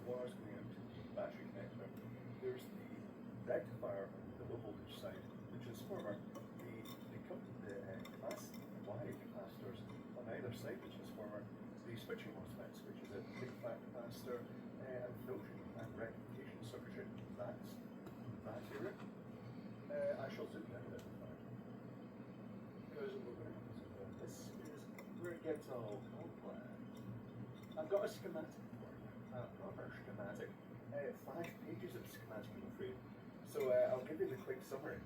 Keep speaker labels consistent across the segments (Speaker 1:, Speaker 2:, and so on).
Speaker 1: the wires going into the battery connector. There's the rectifier on the low voltage side, the transformer, the class Y capacitors on either side of the transformer, the switching MOSFETs, which is a big fat capacitor, and filtering and rectification circuitry. That's that area. I shall zoom down a bit because we're going to have to zoom down. This is where it gets all complex. I've got a schematic for you, a proper schematic. 5 pages of schematic, I'm afraid. So I'll give you the quick summary.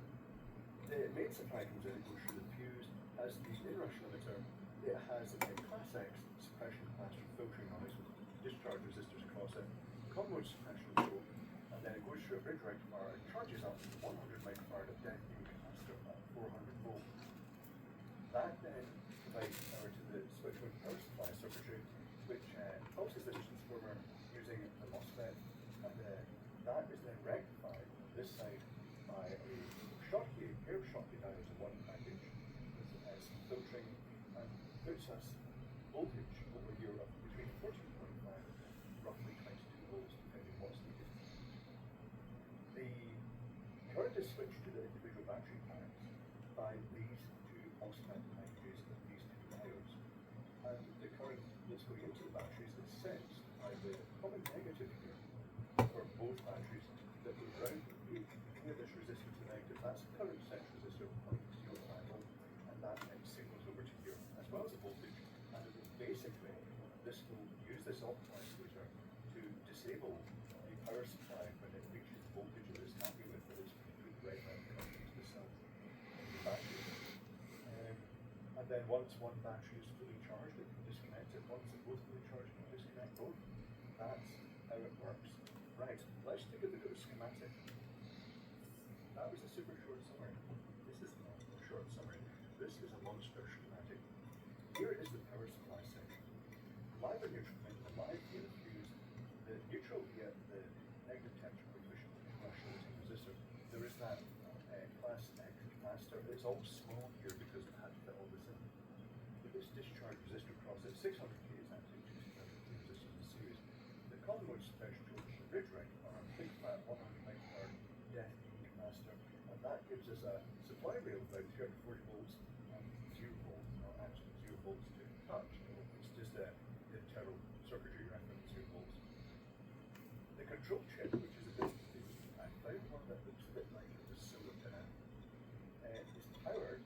Speaker 1: The main supply comes in, it goes through the fuse, has the inrush limiter, it has a class X suppression capacitor filtering noise with discharge resistors across it, common mode suppression probe, and then it goes through a bridge rectifier and charges up to 100 microfarad of dead-beam capacitor at 400 volts. That then provides power to the switch mode power supply circuitry, which pulses the transformer using the MOSFET, and that is then rectified on this side by a pair of Schottky diodes in one package with some filtering, and puts us voltage over here of between 14.5 and roughly 22 volts, depending on what's needed. The current is switched to the individual battery packs by these two MOSFET packages and these two diodes, and the current that's going into the batteries is sensed by the common negative here for both batteries that goes round here this resistor to the negative. That's a current sense resistor 0.05 volt, and that then signals over to here as well as a voltage, and it will basically this will use this optimized laser to disable the power supply when it reaches the voltage it is happy with, that it's put the right amount of current into the cell of the battery. And then once one battery is fully charged, it can disconnect it. Once it's both fully charged, it can disconnect both. That's how it works. Right, let's take a look at the schematic. That was a super short summary. This is not a short summary. This is a monster schematic. Here is the power supply section. Live and neutral, the live via the fuse, the neutral via the negative temperature coefficient rushing resistor. There is that class X capacitor. It's all small here because it had to fit all this in. But this discharge resistor across it, 600 k is actually 200 k resistors in series. The common mode suppression probe, the bridge rectifier, big fat 100 microfarad death capacitor, and that gives us a supply rail of about 340 volts and 0 volts, not actually 0 volts to touch. It's just the internal circuitry reference 0 volts. The control chip, which is a bit, I found one that looks a bit like it was silver tin, is powered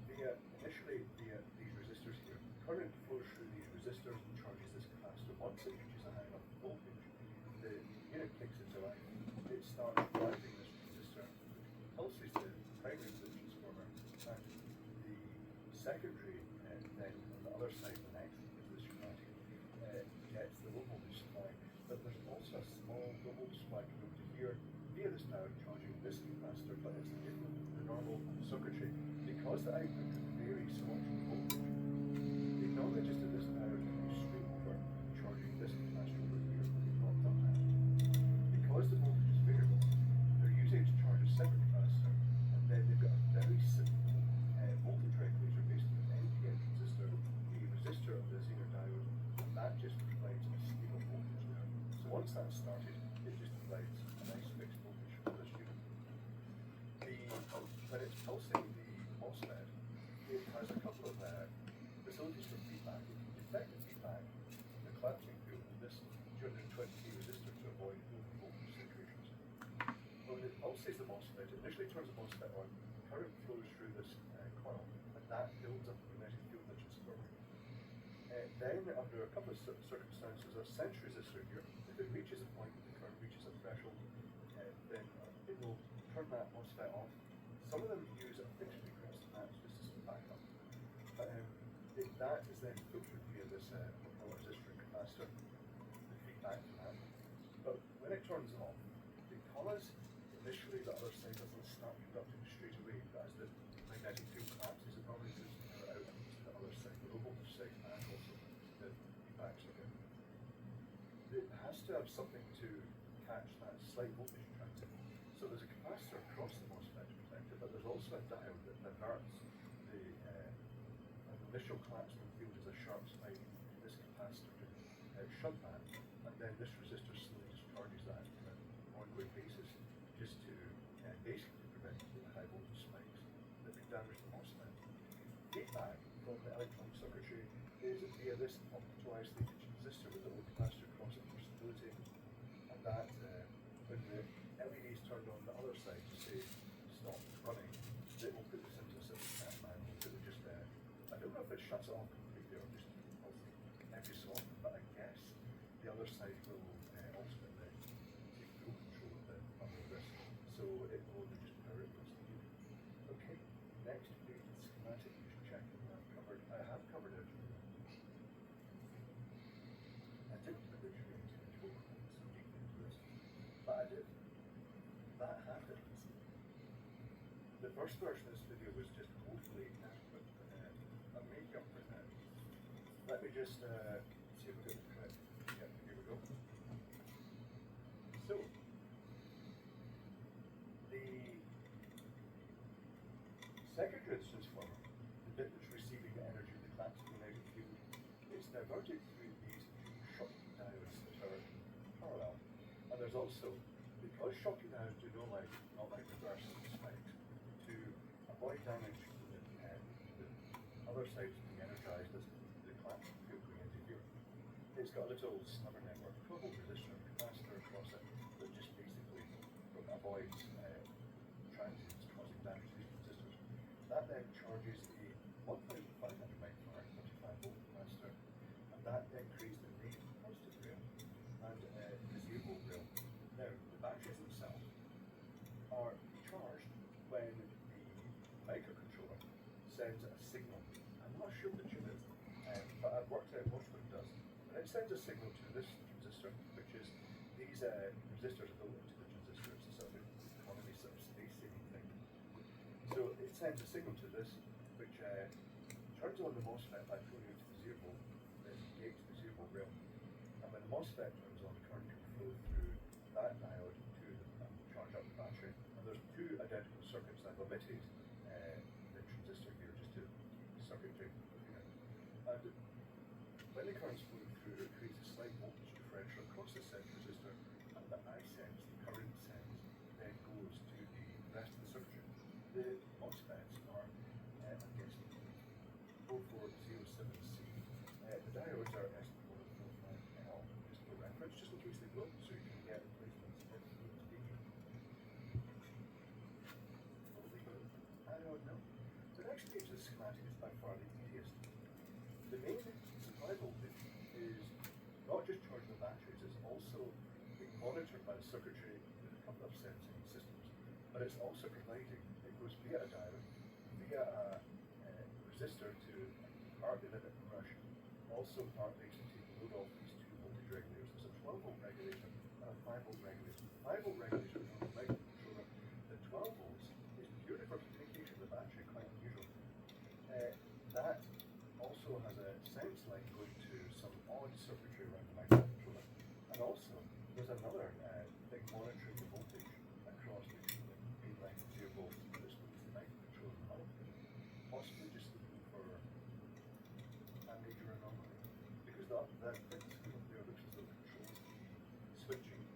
Speaker 1: initially via these resistors here. Current flows through these resistors and charges this capacitor. Once it reaches a high enough voltage, the unit kicks into life. It starts driving this resistor, which pulses the primary of the transformer, and the secondary then on the other side, the next is the schematic, gets the low voltage supply. But there's also a small low voltage supply coming to here via this diode charging this capacitor, but it's different from the normal circuitry because the output can vary so much in voltage. They normally just do this diode straight over charging this capacitor over here, but they've not done that. Because the voltage is variable, they're using it to charge a separate capacitor, and then they've got a very simple voltage regulator based on an NPN transistor, the resistor of the Zener diode, and that just provides a stable voltage there. So once that's started, it just provides a nice fixed voltage for this unit. When it's pulsing the MOSFET, it has a couple of facilities for feedback. It can detect the feedback, the collapsing field of this 220 k resistor to avoid over voltage situations. When it pulses the MOSFET, it initially turns the MOSFET on, current flows through this coil, and that builds up a magnetic field in the transformer. Then, under a couple of circumstances, a sense resistor here, if it reaches a point that the current reaches a threshold, then it will turn that MOSFET off. Some of them use a fixed frequency match just as a backup. But that is then filtered via this resistor capacitor, the feedback from that. But when it turns off, because initially the other side doesn't start conducting straight away, as the magnetic field collapses, it normally moves the power out into the other side, the low voltage side, and also the feedback circuit. It has to have something to catch that slight voltage transit. So there's a capacitor across the MOSFET to protect it, but there's also a diode that averts the initial collapsing field as a sharp spike. This capacitor to shut that, and then this resistor slowly discharges that on an ongoing basis, just to basically prevent the high voltage spikes that could damage the MOSFET. Feedback from the electronic circuitry is via this optically isolated transistor with the low capacitor crossing for stability, and that when the LEDs turned on the other side to say stop running, it will put this into a system manual that will just, I don't know if it shuts it off completely or just every so often, but I guess the other side will ultimately take full control of this, so it will only just power it once needed. Okay, next page is schematic. You should check if I have covered it. I didn't originally intend to go so deep into this, but I did. That happens. The first version of this video was just totally inadequate, I'm making up for that. Let me just see if we get the correct. Yeah, here we go. So, the secondary transformer, the bit that's receiving the energy of the classical magnetic field, is diverted through these shocking diodes that are parallel. And there's also, because shocking diodes do not like reverse spikes, to avoid damage to the other sides being energized as the classical field going into here. It's got a little snubber network, 12 volt resistor and capacitor across it that just basically avoids transients causing damage to these resistors. That then charges a 1500 microfarad 35 volt capacitor, and that then creates the main positive rail and the 0 volt rail. Now, the batteries themselves are charged when the microcontroller sends a signal. I'm not sure which it is, but I've worked out most of it does. And it sends a signal to this transistor, which is these resistors built into the transistor. It's a sort of economy, sort of space-saving thing. So it sends a signal to this, which turns on the MOSFET by pulling it to the 0 volt, then gates the 0 volt rail. And when the MOSFET turns on, the current can flow through that diode to charge up the battery. And there's two identical circuits. I've omitted the transistor here just to circuitry. And when the current's flowing through, it creates a slight voltage differential across the set resistor, and the I sense, the current sense, then goes to the rest of the circuitry. The MOSFETs are, I'm guessing, 4407C. The diodes are S445L, just for reference, just in case they blow, so you can get replacements if needs be. I don't know. The next page of the schematic is by far the easiest. The main supply voltage is not just charging the batteries, it's also being monitored by the circuitry with a couple of sensing systems. But it's also providing, it goes via a diode, via a resistor to partly limit compression, also partly to take the load off these two voltage regulators. There's a 12 volt regulator and a 5 volt regulator. 5 volt regulator is on the microcontroller. The 12 volts is purely for communication with the battery, quite unusual. That also has a sense line going to some odd circuitry around the microcontroller. And also, there's another thing monitoring the voltage across between the main line and 0 volts that is going to the microcontroller out. Possibly just looking for a major anomaly. Because that bit up there looks as though it controls the switching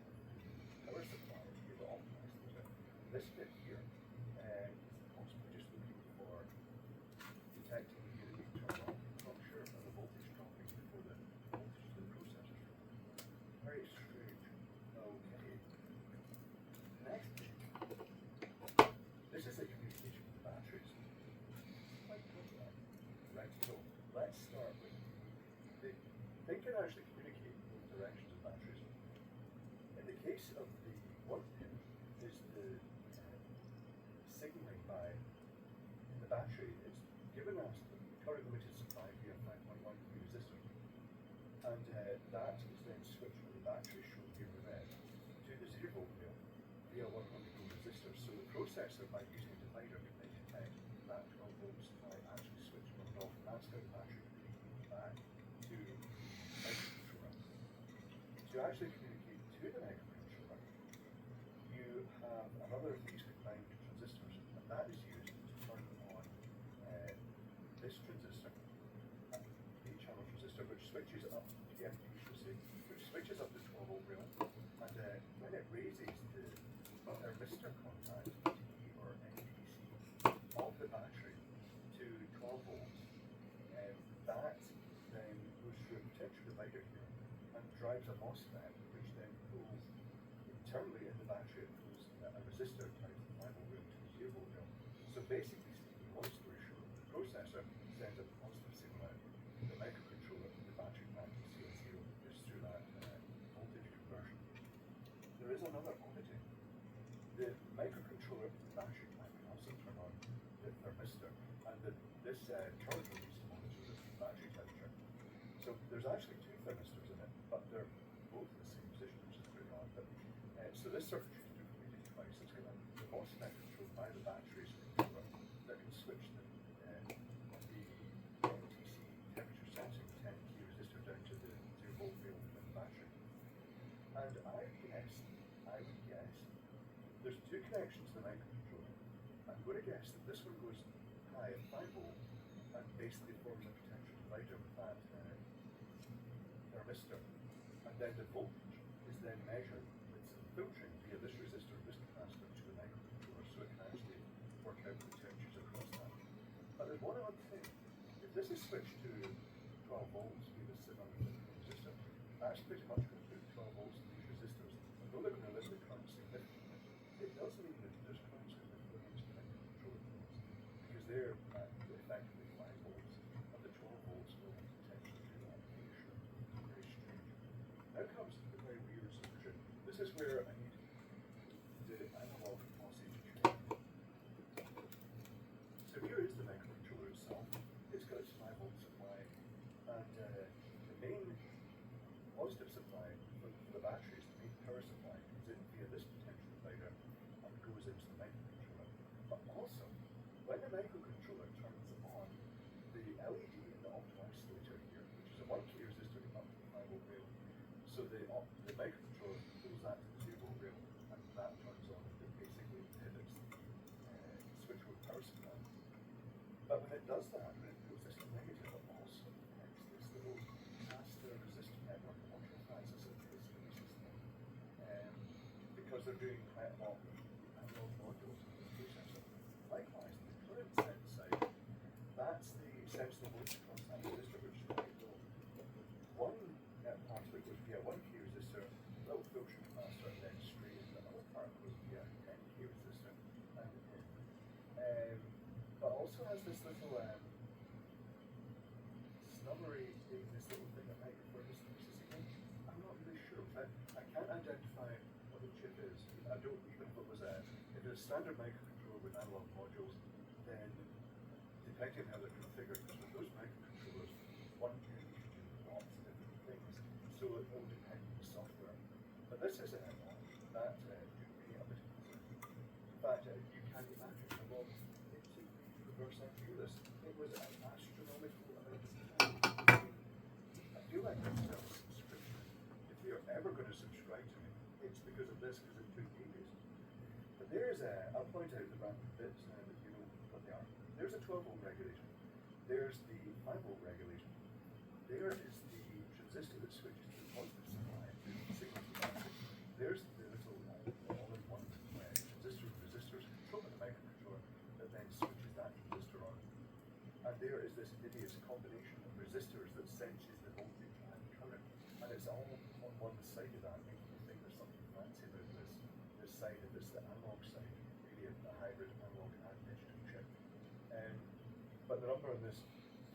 Speaker 1: power supply to be able to optimize things out. This bit here is possibly just looking for detecting the unit being turned on. Not sure if the voltage dropping before the voltage to the processor is dropping. Very strange. Okay. Next page. This is a communication with the batteries. Quite complex. Right, so let's start with they can actually communicate in both directions of batteries. In the case of the one pin is the signaling by in the battery, it's given us the current limited supply via 5.1 resistor. And that is then switched from the battery shown here in red to the 0 volt rail via 100 ohm resistor. So the processor, by using a divider, can then detect that 12 volt supply actually switched on and off, and that's how the battery communicates back to the microcontroller. To actually communicate to the microcontroller, you have another of these combined transistors, and that is used to turn on this transistor, a channel transistor, which switches up, PNP should say, which switches up the 12 tiger here and drives a MOSFET, which then pulls internally in the battery, it pulls a resistor tied to the 5 volt rail to the 0 volt rail. So basically speaking, long story short, the processor sends a positive signal out. The microcontroller, the battery pack to CL0 is through that voltage conversion. There is another oddity. The microcontroller, the battery pack can also turn on the thermistor, and this current release monitors the battery temperature. So there's actually two thermistors in it, but they're both in the same position, which is pretty odd. But, so this circuitry is duplicated twice. It's got the MOSFET controlled by the batteries controller that can switch the NTC temperature sensing 10 key resistor down to the 0 volt rail in the battery. And I would guess, there's two connections to the microcontroller. I'm going to guess that this one goes high at 5 volt and basically forms a potential divider with that thermistor. And then the voltage is then measured with some filtering via this resistor, this capacitor to the microcontroller, so it can actually work out the temperatures across that. But there's one odd thing. If this is switched to 12 volts via this 750 resistor, that's pretty much going to put 12 volts in these resistors. Although they're going to limit the current significantly, it doesn't mean that there's current going to influence the microcontroller volts, because they're effectively 5 volts, and the 12 volts will potentially do that. Very strange. Now comes the very weird solution. This is where I need the analog oscillator train. So here is the microcontroller itself. It's got its 5 volt supply, and the main positive supply for the batteries, the main power supply, comes in via this potential divider and goes into the microcontroller. But also, when the microcontroller turns on, the LED in the optical isolator here, which is a 1 key resistor up to the 5 volt rail, so the microcontroller pulls that to the 0 volt rail, and that turns on. It basically inhibits switch mode power supply. But when it does that, when it pulls this to negative, it also connects this little capacitor resistor network of ultrafast as this system. Because they're doing quite a lot with analog modules in this processor. Likewise, the current sense side, that's the sensitive voltage across that resistor, which is quite low. One part of it goes via 1 key resistor, little filtering capacitor, and then straight in. The other part goes via 10 key resistor and in. But also has this little snubbery thing, this little thing that might refer to signal. I'm not really sure. I can't identify what the chip is. I don't, even if it was if it's a standard microcontroller with analog modules, then depending on how they're configured, because with those microcontrollers, one can do lots of different things, so it will depend on the software. But this is that took me a bit of concern. In fact, you can imagine how long it took me to reverse engineer this. It was an astronomical amount of time. I feel like that's a subscription. If you're ever going to subscribe to me, it's because of this, because it took ages. But there's I'll point out the random bits now that you know what they are. There's a 12 volt regulation. There's the 5 volt regulation. There is the transistor that switches to the positive supply and signal to the battery. There's the little all-in-one transistor resistors controlled by the microcontroller that then switches that transistor on. And there is this hideous combination of resistors that senses the voltage and current, and it's all on one side of that, making you think there's something fancy about this side of this, the analog side, really a hybrid analog and digital chip. But the number on this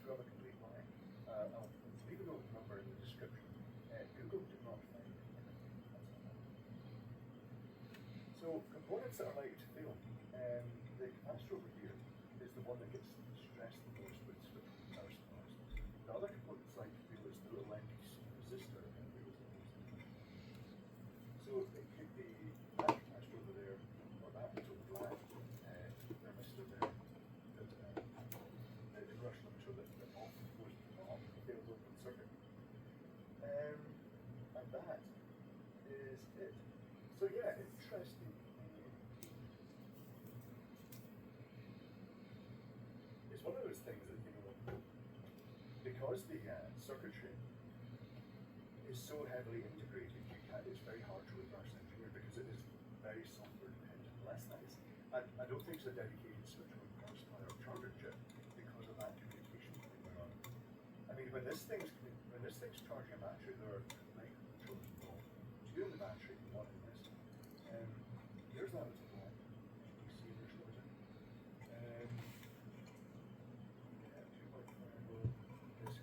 Speaker 1: threw up a complete lie. I'll leave a little number in the description. Google did not find anything. So components that are likely to fail. The capacitor over here is the one that gets stressed the most with switching power supplies. The other components like to fail is the little NTC resistor that fails the most. So it could be that capacitor over there, or that little black thermistor there, the brush limiter that often goes to the top, fails open circuit. And that is it. So yeah, interesting. It's one of those things that, you know, because the circuitry is so heavily integrated, it's very hard to reverse engineer because it is very software dependent. Less nice. And I don't think it's a dedicated switch mode power supply or charger chip because of that communication thing going on. I mean, when this thing's When this thing's charging a battery, there are microcontrollers involved. So you're in the battery, one in this. Here's that little block. You see there's loads of yeah, 2.5 volt disc.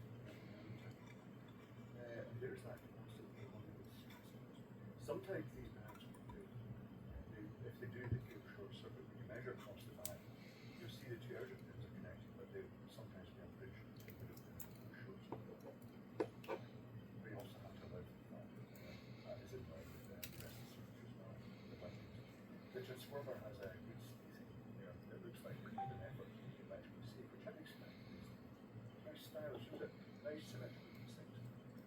Speaker 1: And there's that capacitor for one of those. Sometimes these bands will do, if they do, they do short circuit. When you measure across the back, you'll see the two outer pins are connected, but they sometimes be a bridge in the middle short circuit. But you also have to allow for the fact that is in line with the rest of the circuit as well. The transformer has a good spacing here. It looks like we're giving effort to make it electrically safe, which I expect. It's very stylish, isn't it? Nice symmetrical these things.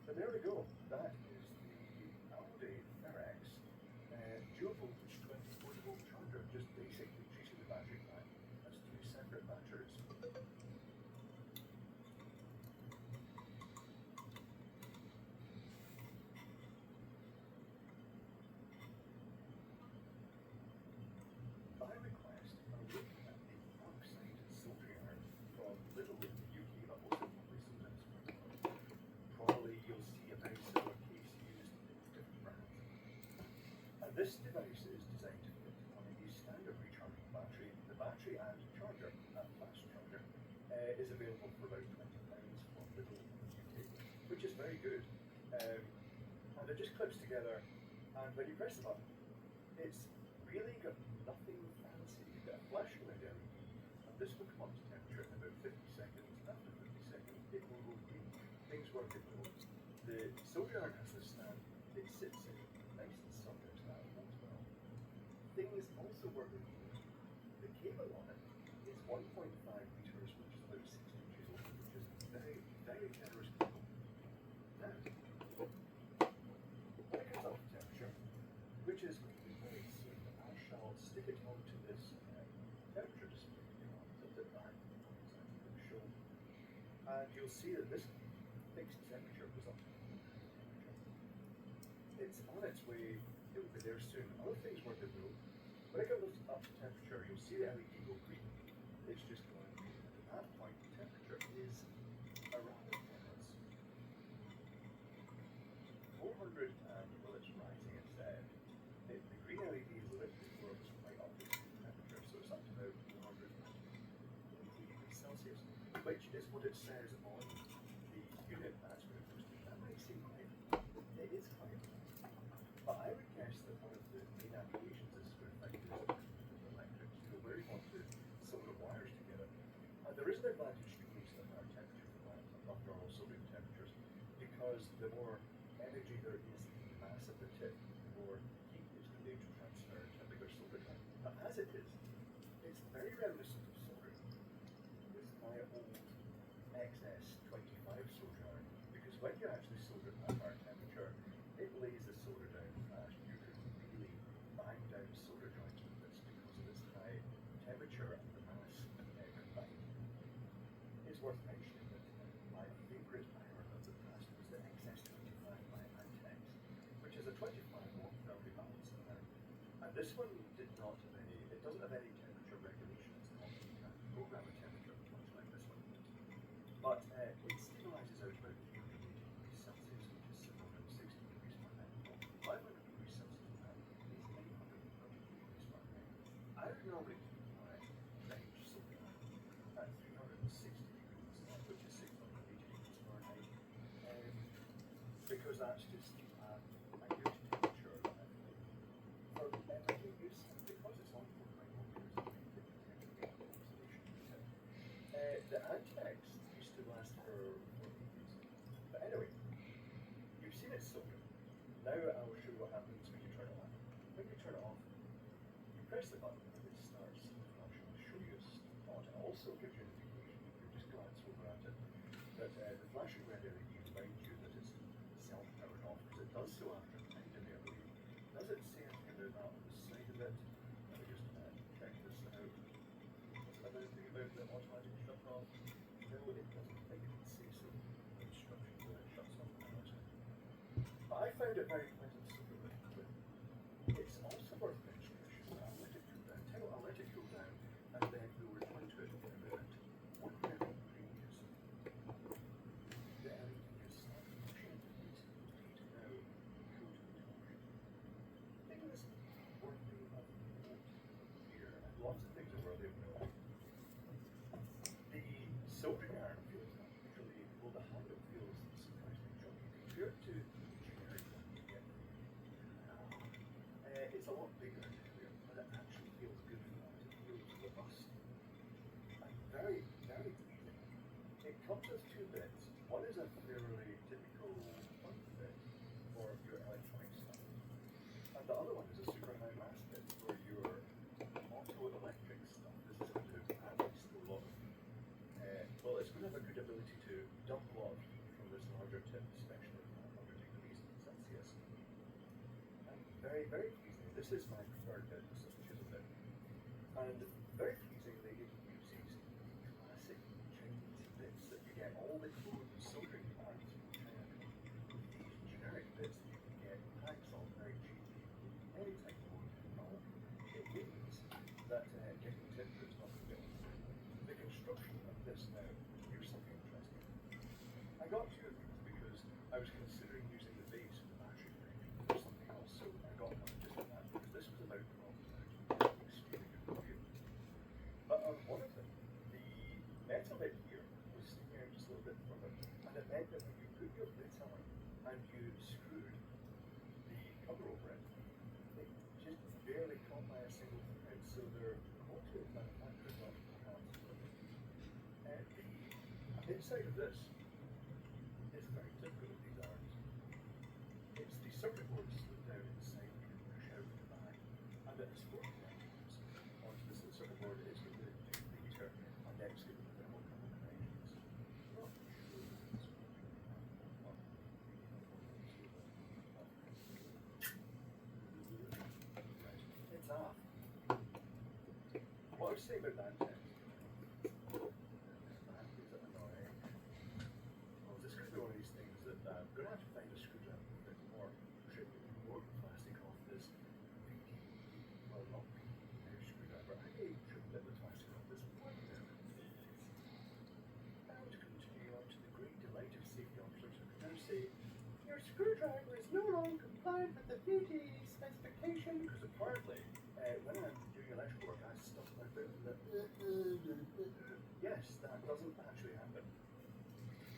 Speaker 1: But there we go. That is the Aldi Ferrex dual voltage 24 volt charger, just basically treating the battery pack as two separate batteries. By request, I'm looking at the oxide silver iron from Little in the UK, but also probably sold elsewhere. Probably you'll see a very similar case used in different brands. And this device is designed to fit on a standard recharging battery. The battery and charger, a fast charger, is available for about £20 for Little in the UK, which is very good. And it just clips together, and when you press the button, it's really got nothing fancy. You get a flashing LED LED, and this will come up to temperature in about 50 seconds. After 50 seconds, it will go green. Things work at home. The solder iron has this stand. It sits in nice and subject to that as well. Things also work at home. The cable on it is 1.5 meters, which is about 6 inches long, which is very, very generous cable. Now, when it comes up to temperature, which is going to be very soon, I shall stick it onto this temperature display here. I'll tilt it back so I can show. And you'll see that this fixed temperature goes up to temperature. It's on its way, it will be there soon. Other things work at room. When it goes up to temperature, you'll see the LED go green. It's just going green. And at that point, the temperature is around 10 minutes. 400, and well, it's rising. It's the green LED is lit before it's right up to temperature, so it's up to about 480 degrees Celsius, which is what it says on the unit. That's what it goes to. That might seem high. It is high. But I would guess that one of the main applications is for effective electrics, where you want to solder wires together. And there is an advantage to case that higher temperature for that above normal soldering temperatures, because the more energy there is in the mass of the tip, the more heat is going to be able to transfer to a bigger solder drive. But as it is, it's very reminiscent of soldering. This is my old XS25 solder iron, because when you actually solder at higher temperature, it lays the solder down fast. You can really bang down solder joints with this because of its high temperature and the mass combined. It's worth mentioning that my favourite iron of the past was the XS25 by Antex, which is a 25 watt fairly balanced iron. And this one did not have any, it doesn't have any temperature regulation. It's not, you can't program a temperature much like this one. But it stabilizes out about 380 degrees Celsius, which is 760 degrees Fahrenheit. 500 degrees Celsius now is 930 degrees Fahrenheit. I would normally keep my range solder at 360 degrees, which is 680 degrees Fahrenheit, because that's just a good temperature for everyday use, because it's on for quite long years. The Antex used to last for ages. But anyway, you've seen it soldered. Now I'll show you what happens when you turn it on. When you turn it off, you press the button and it starts flashing. I'll show you a spot. It also gives you an indication, if you just glance over at it, that the flashing red LED reminds you that it's self-powered off, because it does so after a time delay, I believe. Does it say anything about that on the side of it? Let me just check this out. Does it have anything about the automatic shut off? No, it doesn't. I didn't say so. The instructions that it shuts off the motor. But I found it very pleasant to solder with. It's also worth mentioning, I'll let it cool down. I'll let it cool down, and then we'll return to it in a minute. What the LED is. The LED is generic one you get now. It's a lot bigger and heavier, but it actually feels good for that. It feels robust and very, very easy. It comes with two bits. One is a fairly typical front bit for your electronic stuff, and the other one is a super high mass bit for your auto-electric stuff. This is going to at least a lot of, well, it's going to have a good ability to dump a lot of heat from this larger tip, especially at 100 degrees Celsius. And very, very pleasing. This is my preferred bit, this is a bit. And very pleasingly, it uses classic Chinese bits that you get all the code and soldering parts from China. These generic bits that you can get packs of very cheaply, any type of wood and all. It means that getting tip is not the best. The construction of this now, here's something interesting. I got two of these because I was considering using the base for the battery connection for something else, so I got one just for that because this was about £12. Extremely good value. But on one of them, the metal bit here was sticking out just a little bit further, and it meant that when you put your bit on and you screwed the cover over it, it just barely caught by a single thread, so their quality of manufacture is not perhaps perfect. The inside of this is very typical of these arms. It's the circuit board slipped down inside you can push out the back, and it has four connections. Onto this circuit board is the heater, and next to the thermal couple connections. Not sure if this one it's off. What I would say about that test, that is annoying. Well, this could be one of these things that I'm going to have to find a screwdriver a bit more, trimming more plastic off this VD, well not VD, screwdriver. I trimmed a bit of plastic off this one there. Now to continue on to the great delight of safety officers who can now say, your screwdriver is no longer compliant with the VD specification, because apparently when I'm doing electrical work I stuff my foot in the yes, that doesn't actually happen.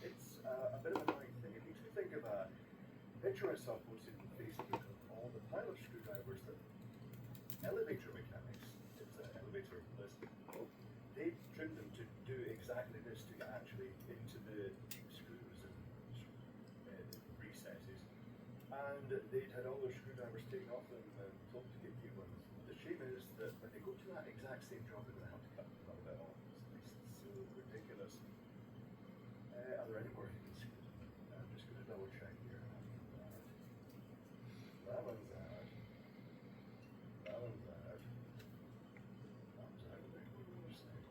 Speaker 1: It's a bit of an annoying thing. It makes me think of a picture I saw posted on Facebook of all the pilot screwdrivers that elevator mechanics, it's an elevator list, they trimmed them to do exactly this, to get actually into the deep screws and recesses. And they'd had all their screwdrivers taken off them and told to get new ones. The shame is that when they go to that exact same job, they're going to have to cut them a little bit off. It's so ridiculous. Are there any more hidden screws? I'm just going to double check here. That one's out. That one's out. That one's out. There's one more side.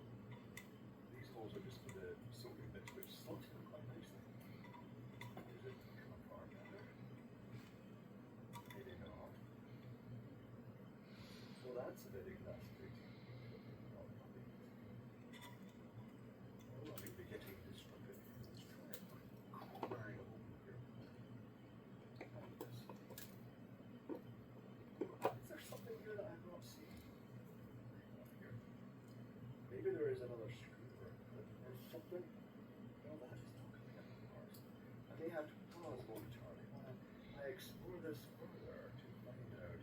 Speaker 1: These holes are just for the soldering bits, which slots them quite nicely. Does it come apart better? Maybe not. Well, that's a bit exasperating. Oh, I think we're getting destructive. Let's try it. Cornering a hole here. Like this. Is there something here that I'm not seeing? Here. Maybe there is another screw or something. No, that is not coming up apart. I may have to pause momentarily while I explore this further to find out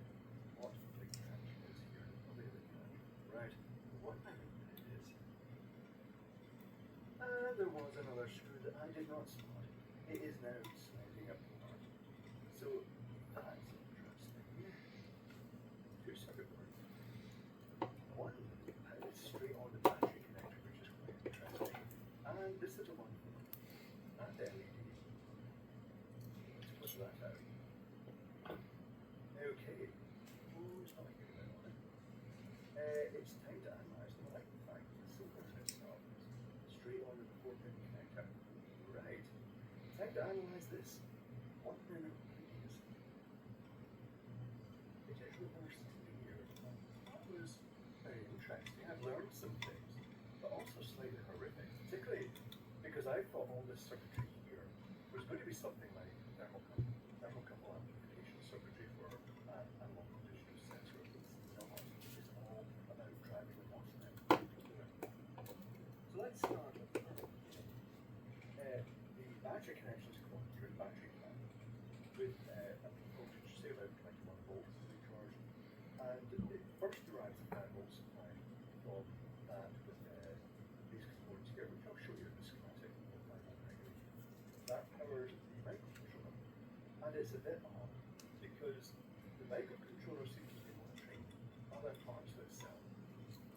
Speaker 1: what the catch is here. Probably the catch. Right. What I think it is. There was another screw that I did not spot. It is now sliding apart. So that's interesting. Two circuit boards. One is straight on the battery connector, which is quite interesting. And this little one, and the LED. Let's put that out. Okay. Oh, it's not here now, is it? It's time to analyze the light. In fact, the silver itself is straight on the 4-pin connector. Right. Time to analyze this. One minute, please. It is reversed here. That was very interesting. I've learned some things, but also slightly horrific. Particularly because I thought all this circuitry here was going to be something like thermocouple amplification circuitry for analog conditioning sensor. It's not. It's all about driving the MOSFET. So let's start with the battery connections come through the battery pack. volts to be charged. And it first derives a 5 volt supply from that with these components here, which I'll show you in the schematic of my own regulation. That powers the microcontroller. And it's a bit odd because the microcontroller seems to be monitoring other parts of itself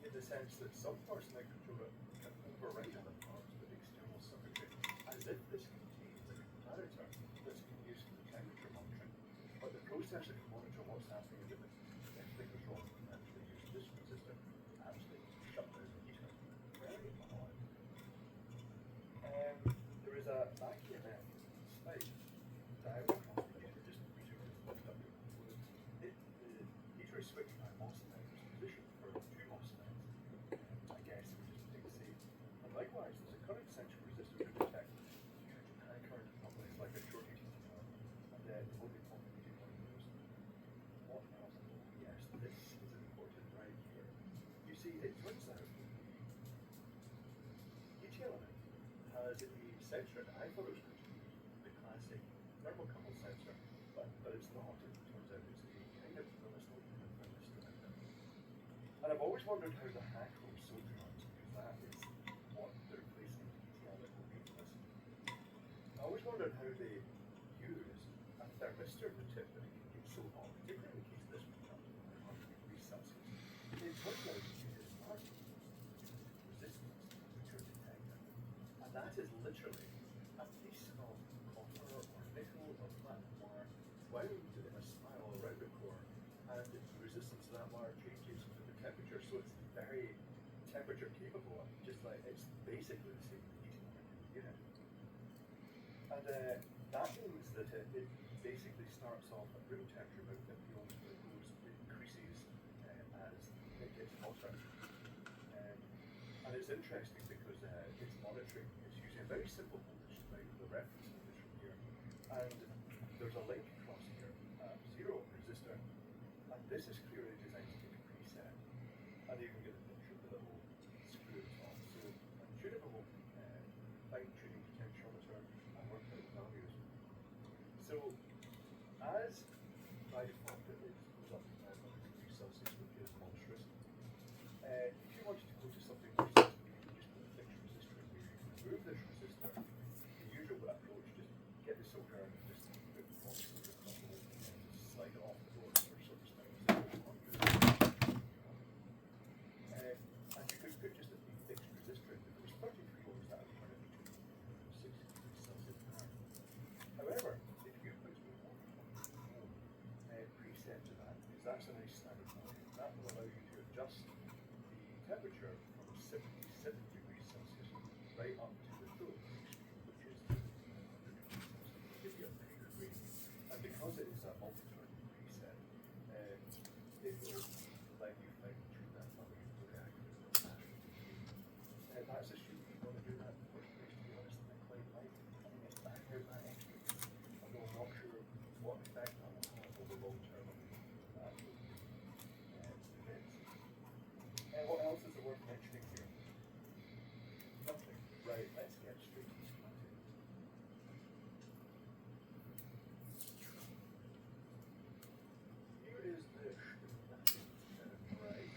Speaker 1: in the sense that some parts of the microcontroller can override other parts with external circuitry, as if this contains a comparator that's being used for the temperature monitoring. But the processor can monitor what's happening with it. If things are wrong, it can actually use this resistor to actually shut down the heater. Very odd. There is a back EMF spike diode across the heater just to lift up your components. The heater is switched by MOSFET's position for 2 MOSFETs. I guess it was just to take safe. And likewise, there's a current sensor resistor to detect huge high current anomalies like a short heating power. And the only complicated one is what else? Oh, yes, this is important right here. You see, it turns out the each element has a sensor, and I thought it was going to be the classic thermocouple sensor, but it's not. It turns out it's a kind of thermistor. And I've always wondered how the hack will soldier runs, because that is what the replacing ET element will be for this. I always wondered how they use a thermistor to tip that it can get so hot, particularly in the case this one comes to 100 degrees Celsius. It turns out it uses resistance temperature detector. And that is literally a piece of copper or nickel or platinum wire wound in a spiral around the core, and the resistance of that wire changes with the temperature, so it's very temperature capable, just like it's basically the same heating element in the unit. And that means that it basically starts off at room temperature about 50 ohms, but it increases as it gets hotter. And it's interesting because it's monitoring, it's using a very simple voltage spike, the reference voltage from here, and there's a link across here, 0 resistor, and this is clearly designed to take a preset, and you can get a picture of the little screw at the top. So I'm tunable, fine-tuning potentiometer and work out values. So as by default it goes up to 500 degrees Celsius, which is monstrous. If you wanted to go to something more sensitive, you can just put a fixed resistor in here. You can remove this resistor. The usual approach, just get the solder and just put the solder across the hole and just slide it off the board or sort of thing. And you could put just a fixed resistor in. If it was 33 ohms, that would turn it into 60 degrees Celsius per hour. However, if you put a preset to that, because that's a nice standard value, that will allow you to adjust temperature from 77 degrees Celsius right up to the full extreme, which is 100 degrees Celsius. Give you a pretty good range. And because it is a multi-turn preset, it will let you fine-tune that value very accurately. That's assuming you want to do that in the first place, to be honest, and I quite like having it back out that extra. Although I'm not sure what effect that will have over long term. That will depends. What else is it worth mentioning here? Nothing. Right, let's get straight to the schematic. Here is the schematic. Right,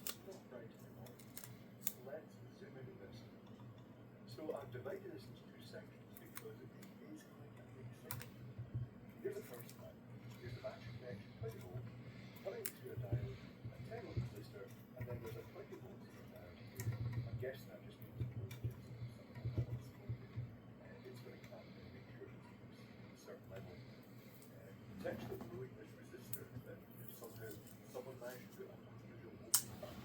Speaker 1: it's not right anymore. Let's zoom into this. So I've divided this into 2 sections because it is quite a big section. Here's the first one. Here's the battery connection, 20 volt, coming to a diode, a 10 ohm resistor, and then there's a 20 volt diode here. I'm guessing that just means the voltage is something like that. It's going to cap and make sure it keeps a certain level. Potentially blowing this resistor if somehow someone managed to put an unusual voltage back.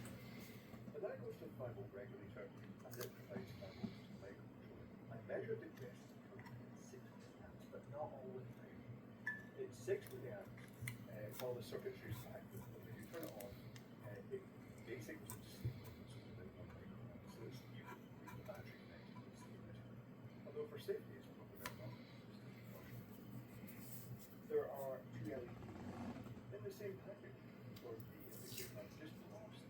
Speaker 1: But that goes to a 5 volt regulator, and it provides 5 volts to the microcontroller. I measured the test current at 6 milliamps, but not all the time. It's 6 milliamps while the circuitry is active, but when you turn it on, it basically goes to sleep mode, so within 1 microamp. So it's, you could leave the battery connected and sleep it. Although for safety, it's probably better not, just a precaution. There are 2 LEDs in the same package for the indicator just lost.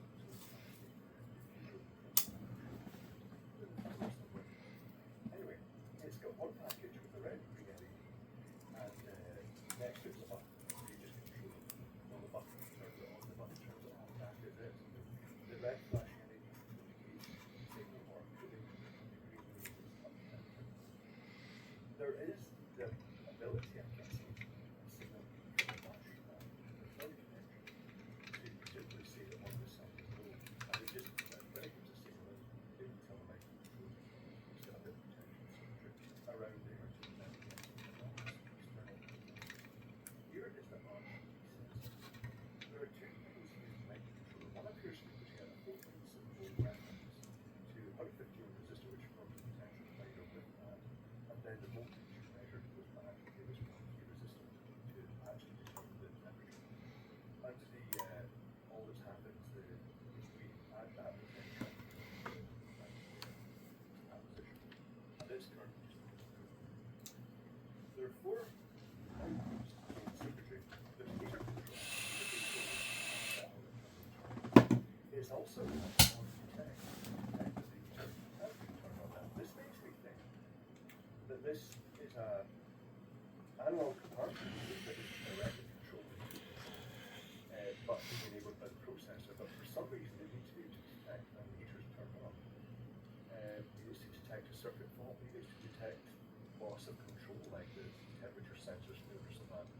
Speaker 1: Anyway, it's got one package with a red and green LED, and next to it's a button, so you just control it. it's also on detect the turn on that. This makes me think that this is a analog compartment that is directly controlled, but is enabled by the processor. But for some reason, it needs to be able to detect when the meter's turned on. It needs to detect a circuit fault. It needs to detect loss of control, like the temperature sensors failed or something like that.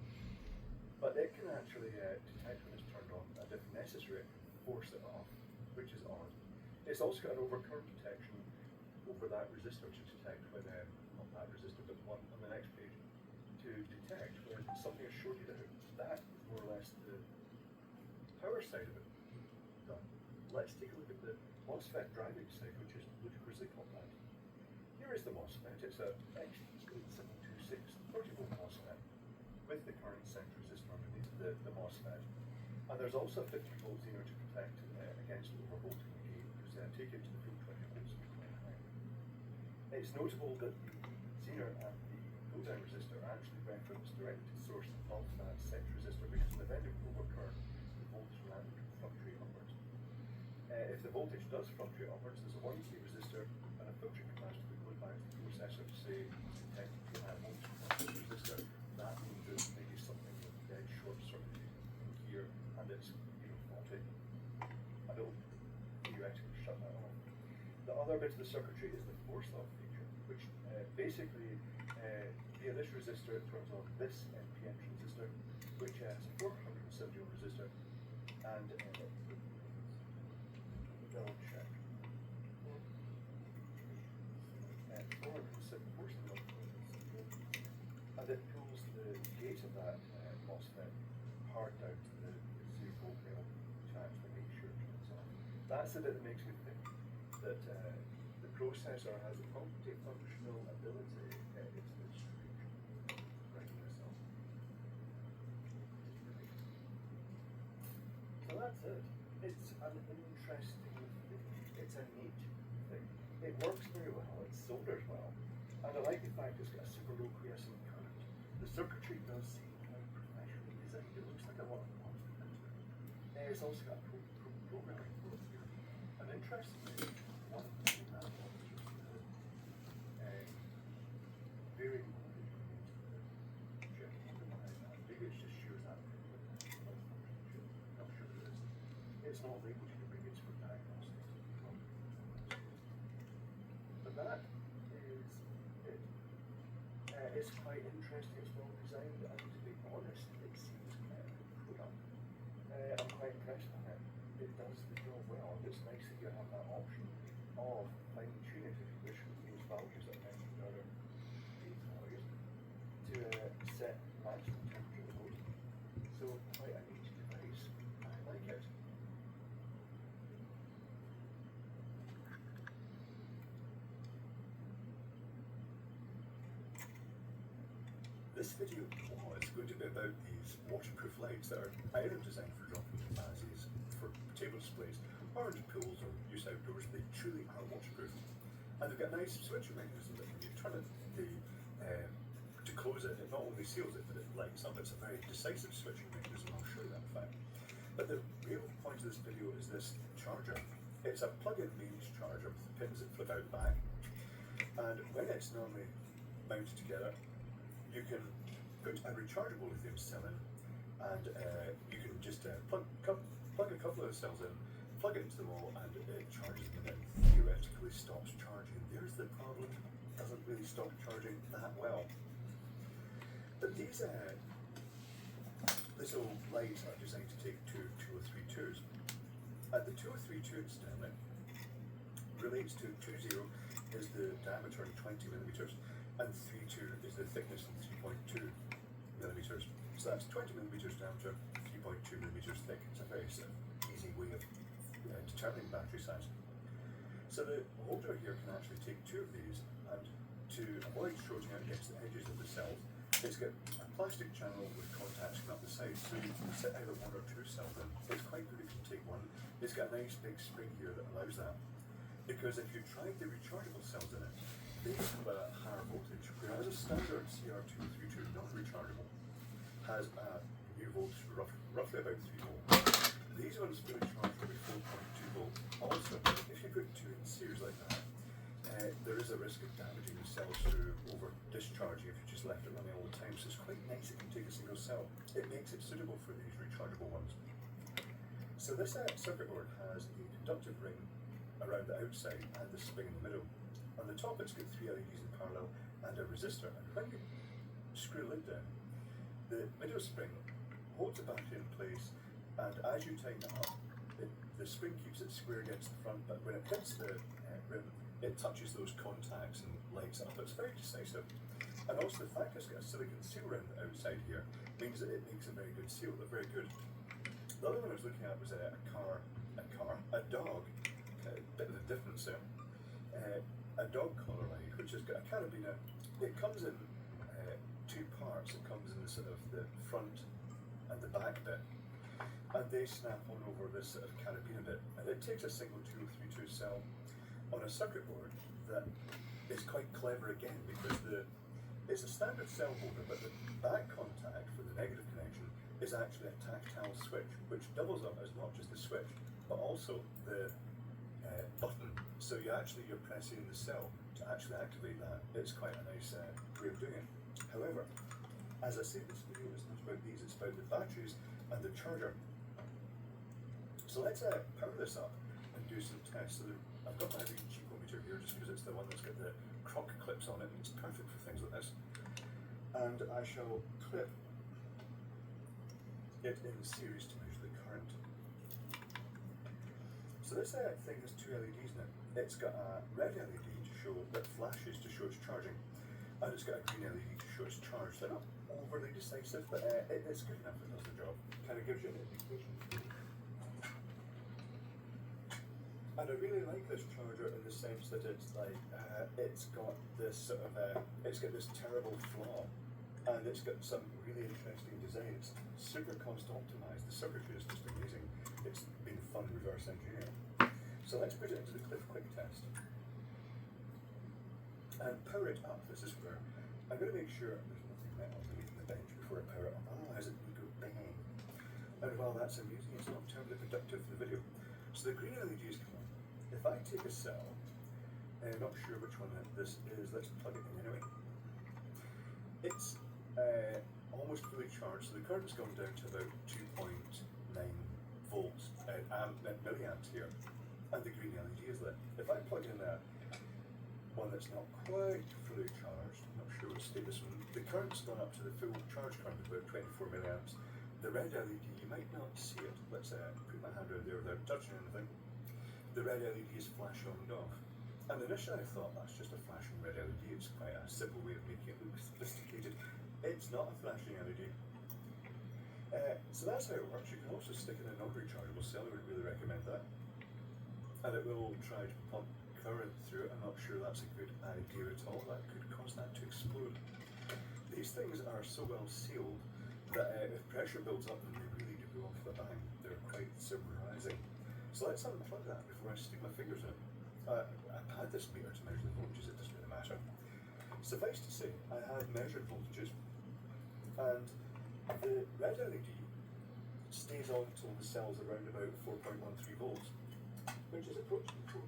Speaker 1: But it can actually detect when it's turned on, and if necessary, it can force it off, which is odd. It's also got an overcurrent detection over that resistor to detect when, not that resistor, but one on the next page, to detect when something is shorted out. That is more or less the power side of it done. Let's take a look at the MOSFET driving side, which is ludicrously compact. Here is the MOSFET. It's a X8726 30-volt MOSFET with the current sensor resistor underneath the MOSFET. And there's also a 50-volt zener to protect against overvolting the gate, because take it to the full 20 volts is quite high. It's notable that the zener and the pull-down resistor are actually referenced directly to the source of that sensor resistor, because in the event of overcurrent, the voltage will fluctuate upwards. If the voltage does fluctuate upwards, there's a 1K resistor and a filtering capacitor that goes back to the processor to say, detect 2.5 volts from this resistor. That means that maybe something with dead short circuit in here and it's faulty. I don't theoretically shut that off. The other bit of the circuitry is the force off feature, which basically via this resistor it turns on this NPN transistor, which has a 470 ohm resistor and double check. 470 ohm, and it pulls the gate of that MOSFET hard down to the 0 volt rail to actually make sure it turns on. That's the bit that makes me think that the processor has a multifunctional ability. It's this writing this up. So that's it. It's an interesting thing. It's a neat thing. It works very well. It solders well. And I like the fact it's got a super low quiescent current. The circuitry does seem quite professionally designed. It looks like a lot of parts put into it. It's also got programming board here. And interestingly, one thing that one is very voltage remains in the chip. Maybe it's just shows that malfunction chip. Not sure it is. It's not labeled here. Maybe it's for diagnostics. But that is it. It's quite interesting. It's well designed, and to be honest, it seems quite a good product. I'm quite impressed with it. It does the job well, and it's nice that you have that option of fine tuning if you wish with those values that I mentioned earlier, these values, to set maximum temperature of the board. So quite a neat device. I like it. This video is going to be about these waterproof lights that are either designed for dropping vases, for table displays, orange pools, or use outdoors. They truly are waterproof. And they've got a nice switching mechanism that when you turn it to close it, it not only seals it, but it lights up. It's a very decisive switching mechanism. I'll show you that in fact. But the real point of this video is this charger. It's a plug-in mains charger with pins that flip out the back. And when it's normally mounted together, you can put a rechargeable lithium cell in, and you can just plug a couple of cells in, plug it into the wall, and it charges them, and then theoretically stops charging. There's the problem, it doesn't really stop charging that well. But these little lights are designed to take two 203.2s. The 203.2 incidentally relates to 20 is the diameter in 20 millimeters, and 3.2 is the thickness in 3.2 millimeters. So that's 20 millimeters diameter, 3.2 millimeters thick. It's a very easy way of determining battery size. So the holder here can actually take two of these, and to avoid shorting out against the edges of the cells, it's got a plastic channel with contacts coming up the side, so you can sit either one or two cells in. It's quite good if you take one. It's got a nice big spring here that allows that. Because if you tried the rechargeable cells in it, they have a higher voltage, whereas a standard CR232 non-rechargeable has a new voltage roughly about 3 volts. These ones fully charged will be 4.2 volts. Also, if you put two in series like that, there is a risk of damaging the cells through over discharging if you just left it running all the time. So it's quite nice it can take a single cell. It makes it suitable for these rechargeable ones. So this circuit board has a conductive ring around the outside and the spring in the middle. On the top it's got 3 LEDs in parallel and a resistor. And when you screw the lid down, the middle spring holds the battery in place, and as you tighten it up, the spring keeps it square against the front, but when it hits the rim, it touches those contacts and lights up. It's very decisive. And also the fact it's got a silicon seal around the outside here means that it makes a very good seal. They're very good. The other one I was looking at was a dog, a bit of a difference there. A dog collar light, which has got a carabiner. It comes in two parts. It comes in the sort of the front and the back bit, and they snap on over this sort of carabiner bit, and it takes a single 2032 cell on a circuit board that is quite clever again, because it's a standard cell holder, but the back contact for the negative connection is actually a tactile switch, which doubles up as not just the switch, but also the button. So you're pressing the cell to actually activate that. It's quite a nice way of doing it. However, as I say, this video is not about these, it's about the batteries and the charger. So let's power this up and do some tests. So I've got my cheapometer here just because it's the one that's got the croc clips on it, and it's perfect for things like this. And I shall clip it in series to measure the current. So this thing has two LEDs now. It's got a red LED to show that flashes to show it's charging, and it's got a green LED to show it's charged. They're not overly decisive, but it's good enough. It does the job. Kind of gives you an indication. And I really like this charger in the sense that it's like it's got this sort of it's got this terrible flaw, and it's got some really interesting design. It's super cost optimized. The circuitry is just amazing. It's been fun reverse engineering. So let's put it into the Cliff Quick test and power it up. This is where I'm going to make sure there's nothing metal underneath the bench before I power it up. Otherwise it would go bang. And while that's amusing, it's not terribly productive for the video. So the green LEDs come on. If I take a cell, and I'm not sure which one this is, let's plug it in anyway. It's almost fully charged, so the current's gone down to about 2.9 volts, milliamps here, and the green LED is lit. If I plug in one that's not quite fully charged, I'm not sure what state this one, the current's gone up to the full charge current of about 24 milliamps. The red LED, you might not see it. Let's put my hand around there without touching anything. The red LED is flash on and off. And initially I thought that's just a flashing red LED. It's quite a simple way of making it look sophisticated. It's not a flashing LED. So that's how it works. You can also stick in a non-rechargeable cell. I would really recommend that. And it will try to pump current through it. I'm not sure that's a good idea at all. That could cause that to explode. These things are so well sealed that if pressure builds up, then they really do go off the bang. They're quite surprising. So let's unplug that before I stick my fingers in it. I've had this meter to measure the voltages, it doesn't really matter. Suffice to say, I had measured voltages, and the red LED stays on until the cell's around about 4.13 volts, which is approaching 4.2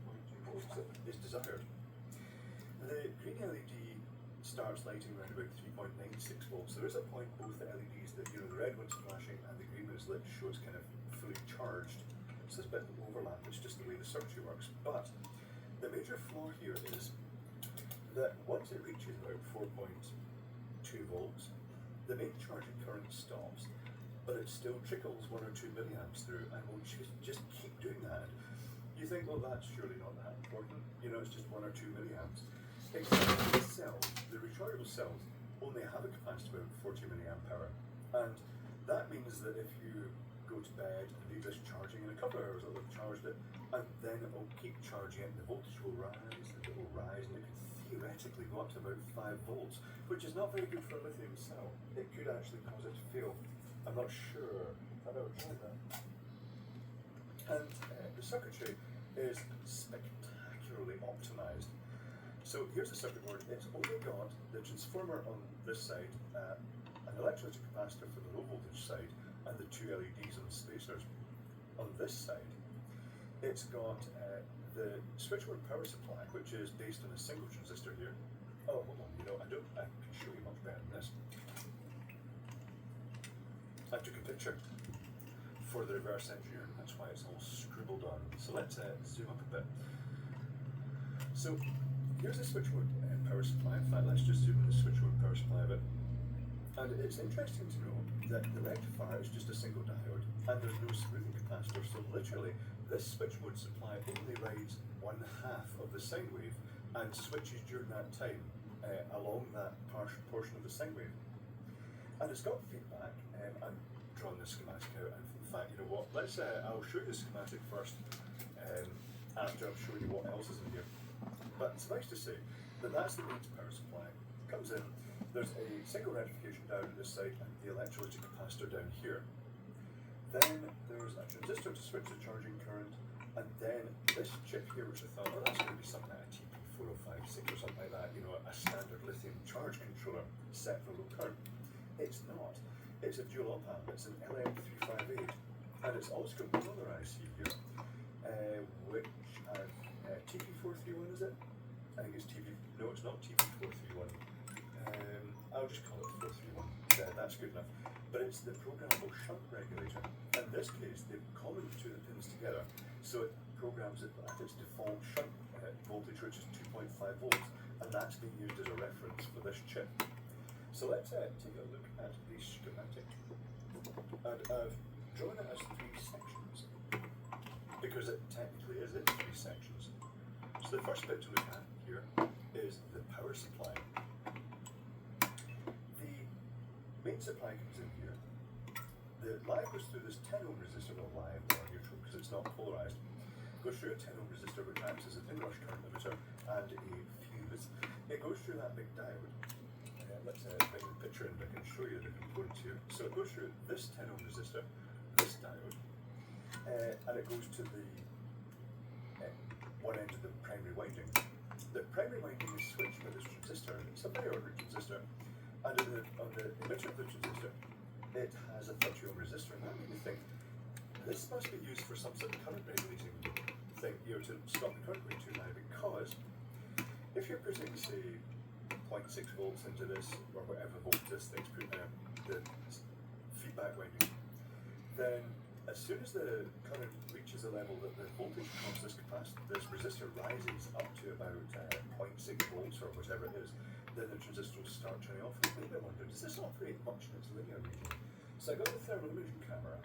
Speaker 1: volts that is desired. The green LED starts lighting around about 3.96 volts. There is a point both the LEDs, that the red one's flashing and the green one's lit, shows kind of fully charged. So there's a bit of overlap. It's just the way the circuitry works. But the major flaw here is that once it reaches about 4.2 volts, the main charging current stops, but it still trickles 1 or 2 milliamps through, and will just keep doing that. You think, well, that's surely not that important. It's just 1 or 2 milliamps. Except the cells, the rechargeable cells, only have a capacity of 40 milliamp hour, and that means that if you go to bed and leave this charging in a couple of hours, it'll have charged it, and then it will keep charging it, and the voltage will rise, and it will rise, and it can theoretically go up to about 5 volts, which is not very good for a lithium cell. It could actually cause it to fail. I'm not sure. I've never tried that. And the circuitry is spectacularly optimized. So here's the circuit board. It's only got the transformer on this side, an electrolytic capacitor for the low voltage side, and the 2 LEDs on the spacers. on this side, it's got the switchboard power supply, which is based on a single transistor here. Oh, hold on, I can show you much better than this. I took a picture for the reverse engineering, that's why it's all scribbled on. So let's zoom up a bit. So here's the switchboard power supply. In fact, let's just zoom in the switchboard power supply a bit. And it's interesting to know that the rectifier is just a single diode and there's no smoothing capacitor. So literally, this switchboard supply only rides 1/2 of the sine wave and switches during that time along that portion of the sine wave. And it's got feedback. I'm drawing the schematic out, and in fact, you know what? I'll show you the schematic first after I've shown you what else is in here. But suffice to say that that's the mains power supply. Comes in. There's a single rectification down at this side and the electrolytic capacitor down here. Then there's a transistor to switch the charging current, and then this chip here, which I thought, well, that's going to be something like a TP4056 or something like that, a standard lithium charge controller set for low current. It's not. It's a dual op amp. It's an LM358, and it's also got another IC here, which TP431 is it? I think it's no, it's not TP431. I'll just call it 431. That's good enough. But it's the programmable shunt regulator. In this case, they've common the two pins together, so it programs it at its default shunt voltage, which is 2.5 volts, and that's being used as a reference for this chip. So let's take a look at the schematic. And I've drawn it as 3 sections, because it technically is in 3 sections. So the first bit to look at here is the power supply. Main supply comes in here. The live goes through this 10 ohm resistor, not live or neutral because it's not polarized. Goes through a 10 ohm resistor which acts as an inrush current limiter and a fuse. It goes through that big diode. Let's bring the picture in, I can show you the components here. So it goes through this 10 ohm resistor, this diode, and it goes to the one end of the primary winding. The primary winding is switched by this transistor, and it's a very ordinary transistor. And on the emitter of the transistor, it has a 30 ohm resistor, and that made me think this must be used for some sort of current regulating thing, to stop the current going too high. Because if you're putting, say, 0.6 volts into this, or whatever voltage this thing's put the feedback winding, then as soon as the current reaches a level that the voltage across this resistor rises up to about 0.6 volts or whatever it is, then the transistor will start turning off. And it made me wonder, does this operate much in its linear region? So I got the thermal imaging camera,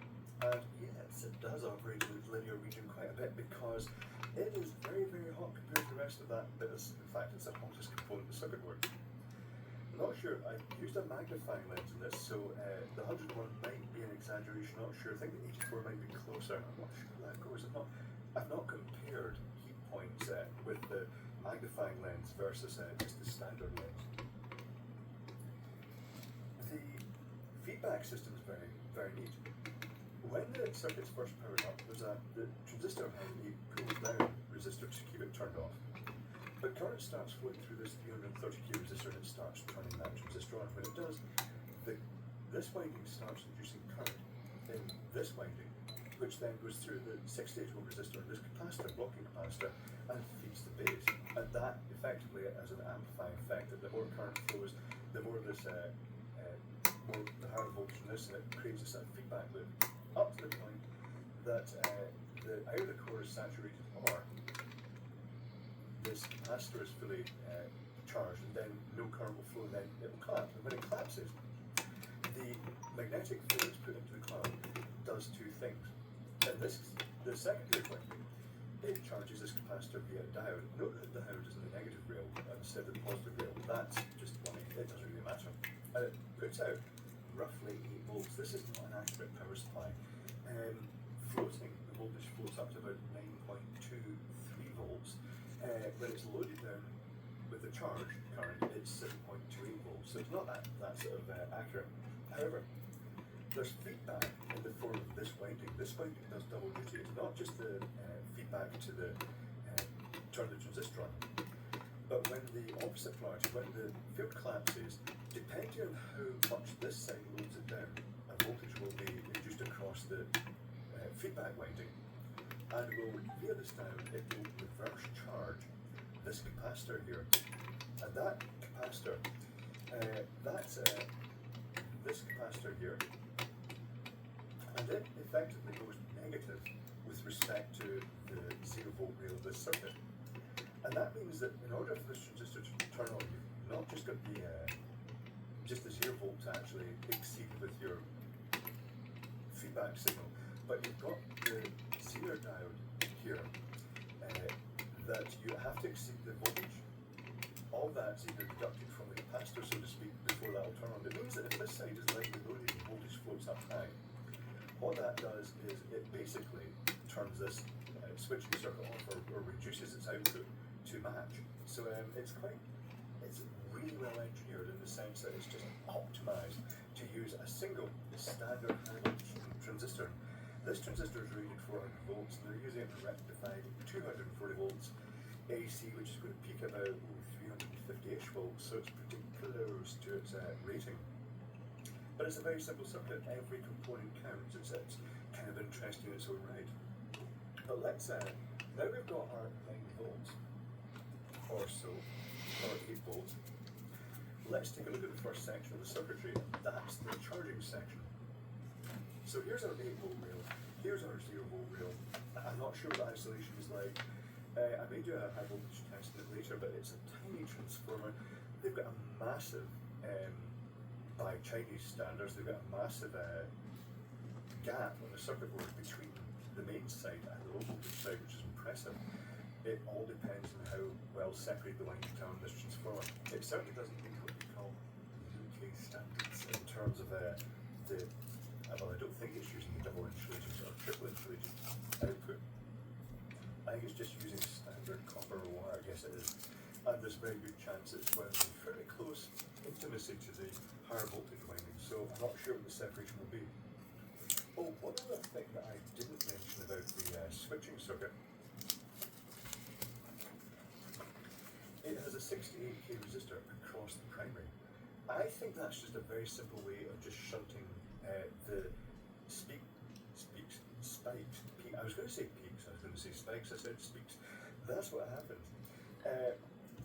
Speaker 1: and yes, it does operate in its linear region quite a bit because it is very, very hot compared to the rest of that bit. In fact, it's the hottest component of the circuit board. I'm not sure. I used a magnifying lens in this, so the 101 might be an exaggeration. Not sure. I think the 84 might be closer. I'm not sure how that goes. I've not compared heat points with the magnifying lens versus just the standard lens. The feedback system is very, very neat. When the circuit's first powered up, the transistor has a pull down resistor to keep it turned off. But current starts flowing through this 330 k resistor and it starts turning that transistor on. When it does, this winding starts inducing current in this winding, which then goes through the 68 ohm resistor and this capacitor, blocking capacitor, and feeds the base. And that effectively has an amplifying effect that the more current flows, the more this, the higher voltage in this, and it creates a sort of feedback loop up to the point that either the core is saturated or this capacitor is fully charged, and then no current will flow, then it will collapse. And when it collapses, the magnetic field that's put into the cloud does 2 things. And the secondary winding, it charges this capacitor via a diode. Note that the diode is in the negative rail instead of the positive rail. That's just funny, it doesn't really matter. And it puts out roughly 8 volts. This is not an accurate power supply. Floating, the voltage floats up to about 9.23 volts. When it's loaded down with the charge current, it's 7.28 volts. So it's not that sort of accurate. However, there's feedback in the form of this winding. This winding does double duty. It's not just the feedback to the turn the transistor on, but when the opposite polarity, when the field collapses, depending on how much this side loads it down, a voltage will be induced across the feedback winding, and will, via this diode, it will reverse charge this capacitor here, and that capacitor, that's this capacitor here, and it effectively goes negative with respect to the 0 volt rail of this circuit. And that means that in order for this transistor to turn on, you've not just got the just the 0 volt to actually exceed with your feedback signal, but you've got the Sealer diode here that you have to exceed the voltage. All that's either deducted from the capacitor, so to speak, before that will turn on. It means that if this side is lightly loaded and voltage floats up high, what that does is it basically turns this switching circuit off or reduces its output to match. So it's really well engineered in the sense that it's just optimized to use a single standard high voltage transistor. This transistor is rated 400 volts, and they're using it to rectify 240 volts AC, which is going to peak about 350-ish volts, so it's pretty close to its rating. But it's a very simple circuit. Every component counts. It's kind of interesting in its own right. But let's now we've got our 9 volts or so, or 8 volts. Let's take a look at the first section of the circuitry. That's the charging section. So here's our 8 volt rail. Here's our 0 volt rail. I'm not sure what the isolation is like. I may do a high voltage test of it later, but it's a tiny transformer. They've got a massive, by Chinese standards, they've got a massive gap on the circuit board between the main side and the low voltage side, which is impressive. It all depends on how well separated the winding tower on this transformer. It certainly doesn't meet what we call UK standards in terms of well, I don't think it's using the double insulated or triple insulated output. I think it's just using standard copper wire, yes it is. And there's very good chance it's wound in fairly close intimacy to the higher voltage winding, so I'm not sure what the separation will be. Oh, one other thing that I didn't mention about the switching circuit. It has a 68k resistor across the primary. I think that's just a very simple way of just shunting the spikes. I was going to say peaks, I was going to say spikes, I said speaks. That's what happens.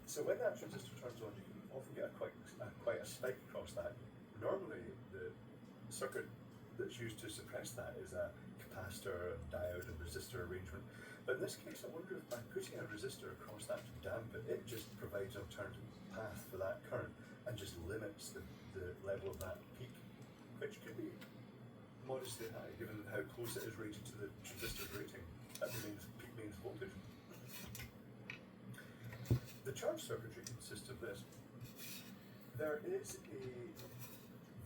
Speaker 1: So when that transistor turns on, you can often get quite a spike across that. Normally, the circuit that's used to suppress that is a capacitor, diode, and resistor arrangement. But in this case, I wonder if by putting a resistor across that to damp it, it just provides an alternative path for that current and just limits the level of that peak, which could be modestly high given how close it is rated to the transistor's rating at the peak mains voltage. The charge circuitry consists of this. There is a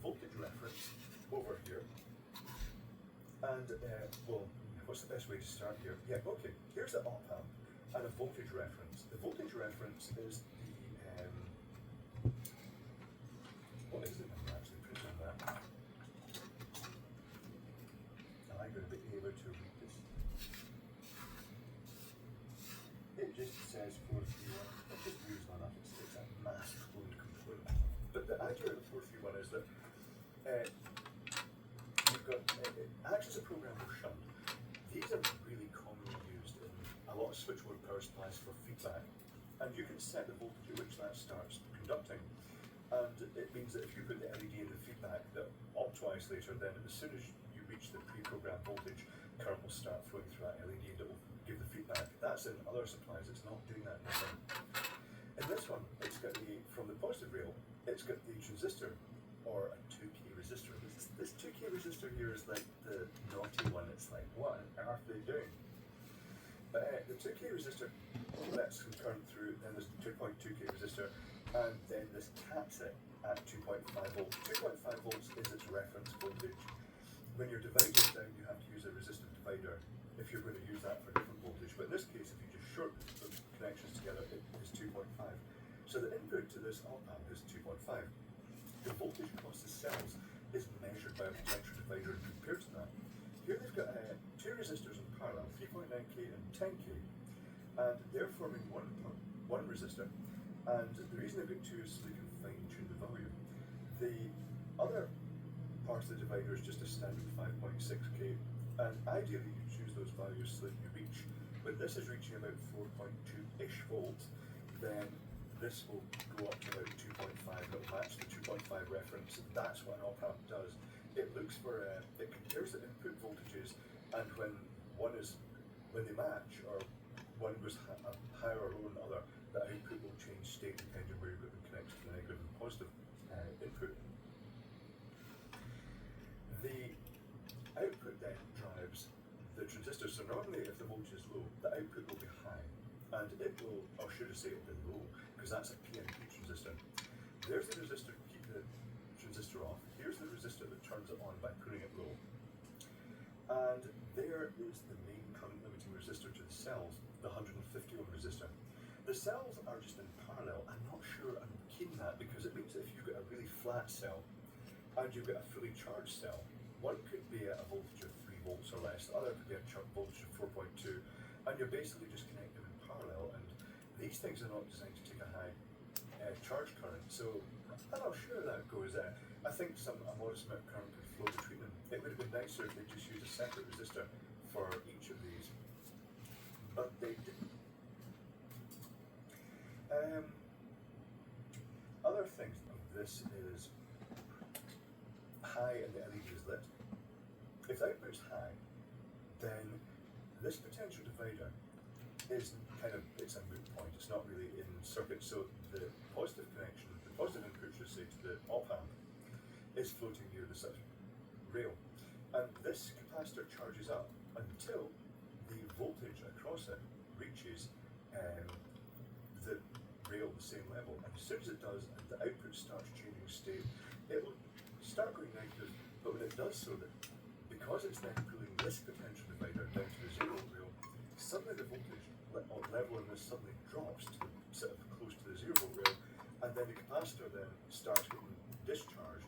Speaker 1: voltage reference over here, and well, what's the best way to start here? Yeah, okay, here's the op amp and a voltage reference. The voltage reference is the, what is the number actually printed on that? Am I going to be able to read this? It just says 431. It's just reasonable enough. It's a mass flowed component. But the idea of the 431 is that you've got, it acts as a programmable shunt. These are really commonly used in a lot of switchboard power supplies for feedback. And you can set the voltage at which that starts conducting. And it means that if you put the LED in the feedback, the opto-isolator, then as soon as you reach the pre-programmed voltage, current will start flowing through that LED and it will give the feedback. That's in other supplies, it's not doing that in this one. In this one, it's got from the positive rail, it's got the transistor, or a 2K resistor. This 2K resistor here is like the naughty one. It's like, what on earth are they doing? But the 2K resistor lets some current through, then there's the 2.2K resistor, and then this caps it at 2.5 volts. 2.5 volts is its reference voltage. When you're dividing down, you have to use a resistive divider if you're going to use that for different voltage. But in this case, if you just short the connections together, it is 2.5. So the input to this op amp is 2.5. The voltage across the cells is measured by a potential divider and compared to that. Here they've got two resistors in parallel, 3.9K and 10K, and they're forming one resistor. And the reason they've got two is so they can fine-tune the value. The other part of the divider is just a standard 5.6K And ideally you choose those values so that you reach, when this is reaching about 4.2-ish volts, then this will go up to about 2.5, it'll match the 2.5 reference. That's what an op-amp does. It looks for, it compares the input voltages, and when they match, or one goes higher or lower than the other, the output will change state depending where you've got them connected to the negative and positive input. The output then drives the transistor. So normally if the voltage is low, the output will be high, and it will, or should I say it will be low, because that's a PNP transistor. There's the resistor to keep the transistor off. Here's the resistor that turns it on by putting it low. And there is the main current limiting resistor to the cells, the 150 ohm resistor. The cells are just in parallel. I'm not sure I'm keen on that, because it means that if you've got a really flat cell and you've got a fully charged cell, one could be at a voltage of 3 volts or less, the other could be a voltage of 4.2, and you're basically just connecting them in parallel, and these things are not designed to take a high charge current, so I'm not sure that goes there. I think a modest amount of current could flow between them. It would have been nicer if they just used a separate resistor for each of these, but they didn't. Other things of this is high and the LED is lit. If the output's high, then this potential divider is it's a moot point. It's not really in circuit. So the positive connection, the positive input, should say, to the op-amp is floating near the sort of rail. And this capacitor charges up until the voltage across it reaches the rail the same level. And as soon as it does, and the output starts changing state, it will start going negative, but when it does so, because it's then pulling this potential divider down to the 0 volt rail, suddenly the voltage level in this suddenly drops to sort of close to the 0 volt rail, and then the capacitor then starts getting discharged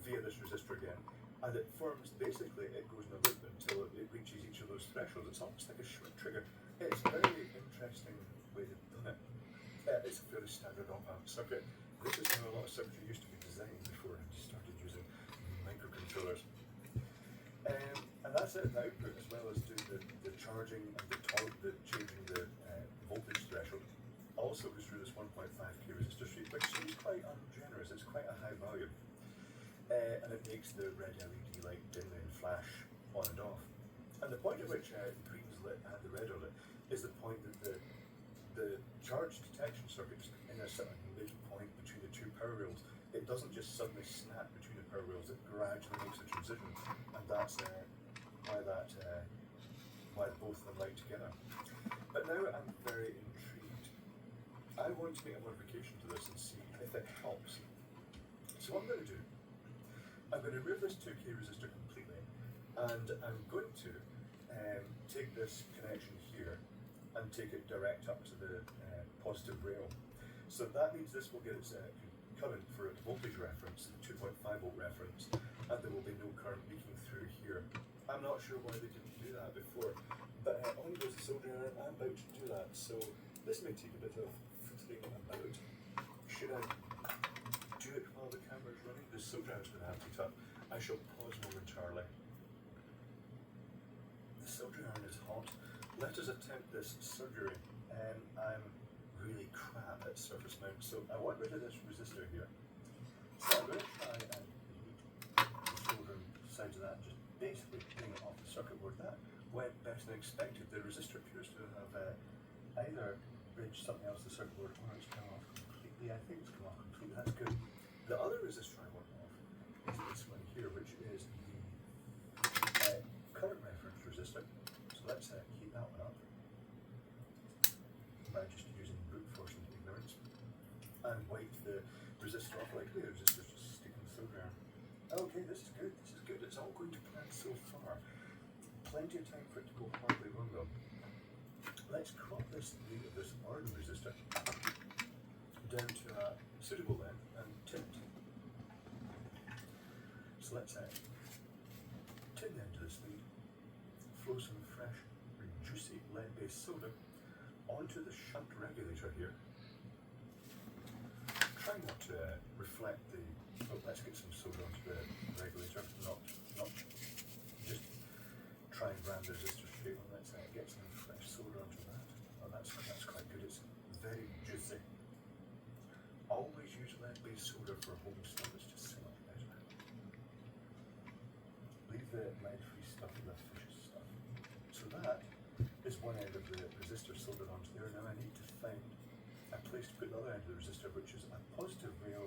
Speaker 1: via this resistor again, and it forms, basically it goes in a loop until it reaches each of those thresholds. It's almost like a short trigger. It's a very interesting way they've done it. It's a fairly standard op-amp circuit. This is how a lot of circuitry used to be designed before you started using microcontrollers. And that's it, the output, as well as doing the charging and the changing the voltage threshold, also goes through this 1.5k resistor street, which seems quite ungenerous. It's quite a high value. And it makes the red LED light dimly and flash on and off. And the point at which the green's lit and the red are lit is the point that the charge detection circuit's in a sort of midpoint between the two power rails. It doesn't just suddenly snap between the power rails, it gradually makes a transition, and that's why both of them light together. But now I'm very intrigued. I want to make a modification to this and see if it helps. So what I'm going to do, I'm going to remove this 2k resistor completely, and I'm going to take this connection here and take it direct up to the positive rail. So that means this will get its current for its voltage reference, 2.5 volt reference, and there will be no current leaking through here. I'm not sure why they didn't do that before, but on goes the soldering iron. I'm about to do that, so this may take a bit of fiddling about. Should I do it while the camera's running? The soldering iron's going to have to heat up. I shall pause momentarily. The soldering iron is hot. Let us attempt this surgery. I'm really crap at surface mount, so I want rid of this resistor here. So I'm going to try and heat the soldering sides of that, just basically getting it off the circuit board. That went better than expected. The resistor appears to have either bridged something else to the circuit board, or it's come off completely. I think it's come off completely. That's good. The other resistor I want off is this one here, which is the current reference resistor. So let's heat that one up by just using brute force and ignorance, and wipe the resistor off. Likely the resistor's just sticking the soldering iron. Okay, this is good. This is good. It's all going to plan so far. Plenty of time for it to go horribly wrong though. Let's crop this lead of this orange resistor down to a suitable length and tint. So let's tint the end of this lead, flow some fresh, juicy lead-based solder onto the shunt regulator here. Try not to reflect the. Oh, let's get some solder onto the regulator, not just soda for home stuff is just so much better. Leave the lead-free stuff with the fishes stuff. So that is one end of the resistor soldered onto there. Now I need to find a place to put the other end of the resistor, which is a positive rail,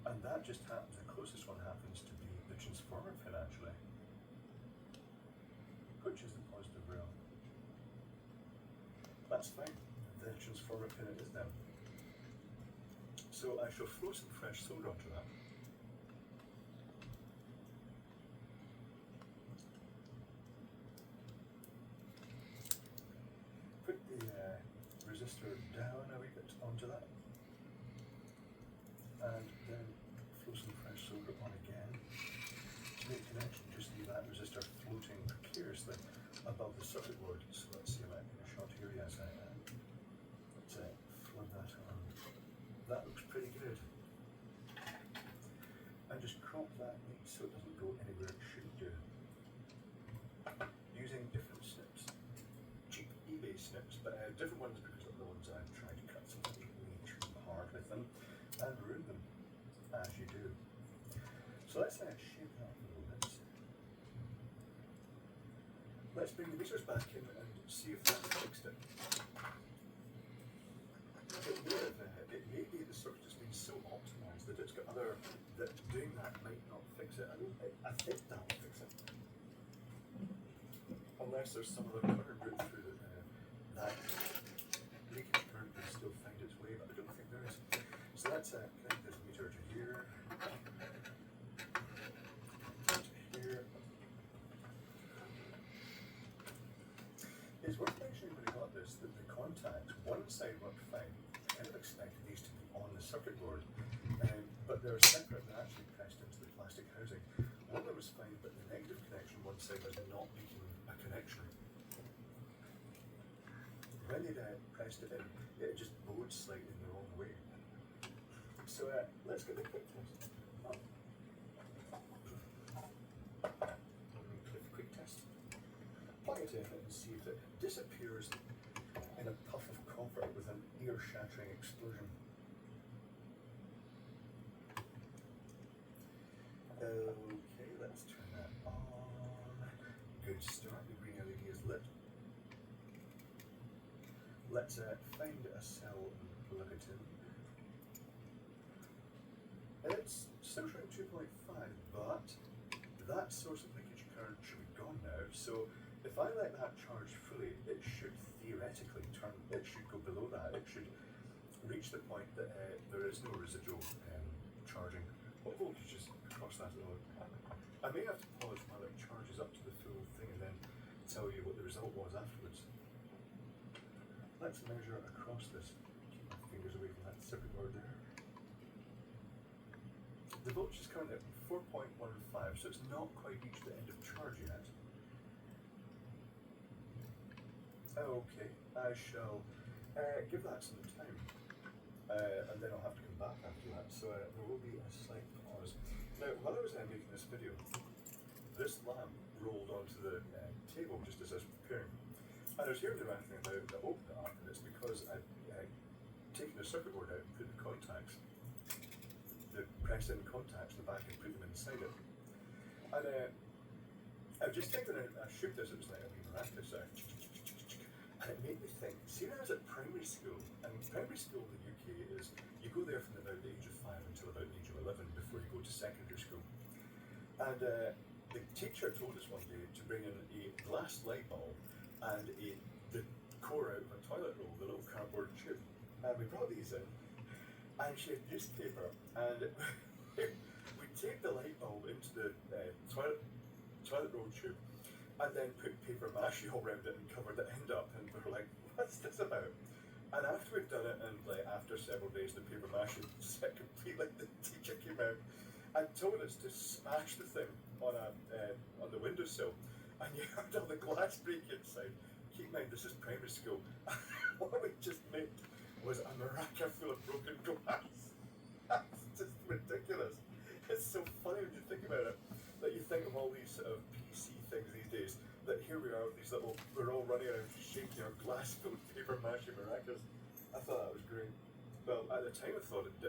Speaker 1: and that just happens, the closest one happens to be the transformer pin actually, which is the positive rail. That's fine, the transformer pin it is then. So I shall throw some fresh solder onto that. Put the resistor down a wee bit onto that. And then throw some fresh solder on again. To make connection, just leave that resistor floating precariously above the circuit board. So let's see if I can shot here. Yes, I am. Let's flood that on. That looks pretty good. And just crop that meat so it doesn't go anywhere it shouldn't do. Using different snips. Cheap eBay snips, but different ones because of the ones I've tried to cut something way too hard with them and ruin them, as you do. So let's shape that up a little bit. Let's bring the meters back in and see if that fixed it. It may be the circuit's been so optimized that it's got other, that doing that might not fix it. I think that will fix it. Unless there's some other current route through that leakage current can still find its way, but I don't think there is. So let's connect this meter to here. To here. It's worth mentioning when I got this that the contact, one side worked fine. I kind of expected these to be on the circuit board, but they're separate, they're actually pressed into the plastic housing. One of them was fine, but the negative connection one side was not making a connection. When they pressed it in, it just bowed slightly in the wrong way. So let's get the quick test. Quick test. Plug it in and see if it disappears in a puff of copper with an ear-shattering explosion. Okay, let's turn that on. Good start, the green LED is lit. Let's find a cell and plug it in. It's still showing 2.5, but that source of leakage current should be gone now. So if I let that charge fully, it should theoretically it should go below that. It should reach the point that there is no residual charging. What voltage is across that load? I may have to pause while it charges up to the full thing and then tell you what the result was afterwards. Let's measure across this. Keep my fingers away from that circuit board there. The voltage is currently at 4.15, so it's not quite reached the end of charge yet. Okay, I shall give that some time, and then I'll have to come back after that, so there will be a slight pause. Now, while I was making this video, this lamp rolled onto the table just as I was preparing. And I was hearing the rattling about it, I opened it up, and it's because I'd taken the circuit board out and put the contacts, the press-in contacts, the back, and put them inside it. And I was just thinking, I shook this, it was like a wee miraculous sound. And it made me think, see when I was at primary school, and primary school in the UK is, you go there from about the age of 5 until about the age of 11 before you go to secondary school. And the teacher told us one day to bring in a glass light bulb and the core out of a toilet roll, the little cardboard tube. And we brought these in, and she had newspaper, and we taped the light bulb into the toilet roll tube, and then put paper mache all around it and covered the end up, and we were like, what's this about? And after we'd done it, and after several days the paper mache set completely, the teacher came out and told us to smash the thing on the windowsill, and you heard all the glass break inside. Keep in mind, this is primary school. What we just made was a maraca full of broken glass. That's just ridiculous. It's so funny when you think about it, that you think of all these sort of PC things these days, that here we are with these little, we're all running around shaking our glass-filled paper mache maracas. I thought that was great. Well, at the time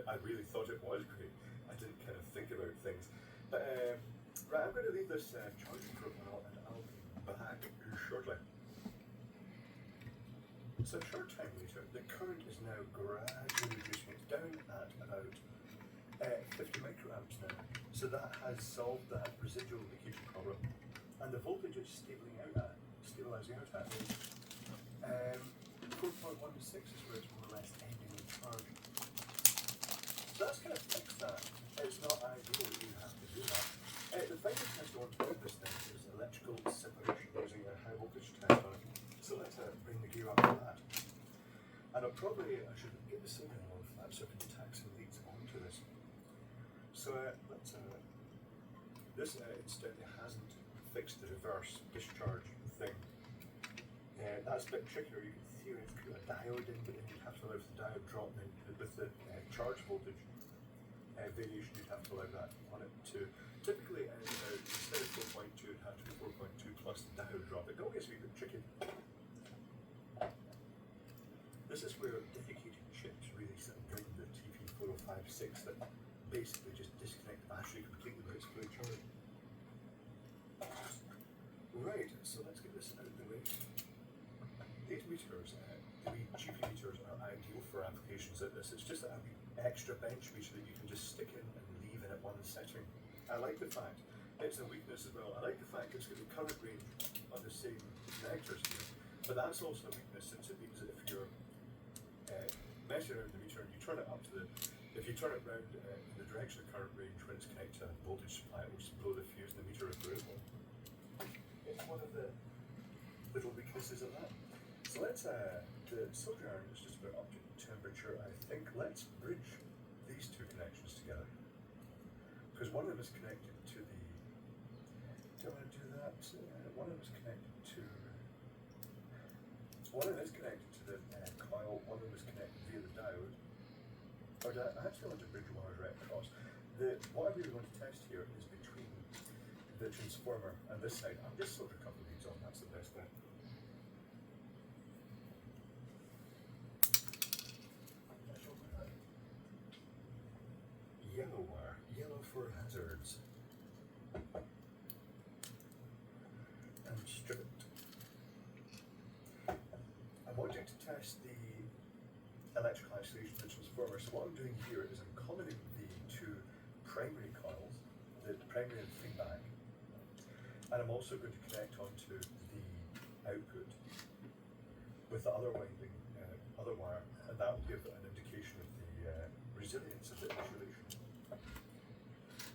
Speaker 1: I really thought it was great. I didn't kind of think about things. But, right, I'm going to leave this charging for a while and I'll be back shortly. So a short time later, the current is now gradually reducing. It's down at about 50 microamps now. So that has solved that residual leakage problem. And the voltage is stabilizing out at 4.16 is where it's more or less ending the charge. So that's going to fix that. It's not ideal that you have to do that. The final test I want to do with this thing is electrical separation using a high voltage test on it. So let's bring the gear up to that. And I should get the soldering off that so I can tack some leads onto this. So this incidentally hasn't fixed the reverse discharge thing. That's a bit trickier. You can theoretically put a diode in, but then you'd have to allow the diode drop in with the charge voltage variation. You'd have to allow that on it too. Typically, instead of 4.2, it'd have to be 4.2 plus the diode drop. It all gets a wee bit tricky. This is where dedicated chips really bring the TP4056 that basically just disconnect the battery completely when it's fully charged. Right, so let's get this out of the way. These meters, the GP meters, are ideal for applications like this. It's just an extra bench meter that you can just stick in and leave in at one setting. I like the fact, it's a weakness as well, I like the fact it's got the current range on the same connectors here, but that's also a weakness since it means that if you're measuring around the meter and you turn it up to if you turn it round in the direction of current range when it's connected to a voltage supply, it will just blow the fuse and the meter is broken. It's one of the little weaknesses of that. So let's, the soldering iron is just about up to temperature, I think. Let's bridge these two connections together. Because one of them is connected to the, do I want to do that? One of them is connected to, one of them is connected to the coil, one of them is connected via the diode. Or I actually want to bridge wires right across. What I really want to test here is between the transformer and this side. I'm just soldering a couple of these on, that's the best bet. Yellow wire, yellow for hazards. And strip it. I'm wanting to test the electrical isolation of the transformer. So what I'm doing here is I'm commoning the two primary coils, the primary and feedback, and I'm also going to connect onto the output with the other winding, other wire, and that will give an indication of the resilience of the insulation.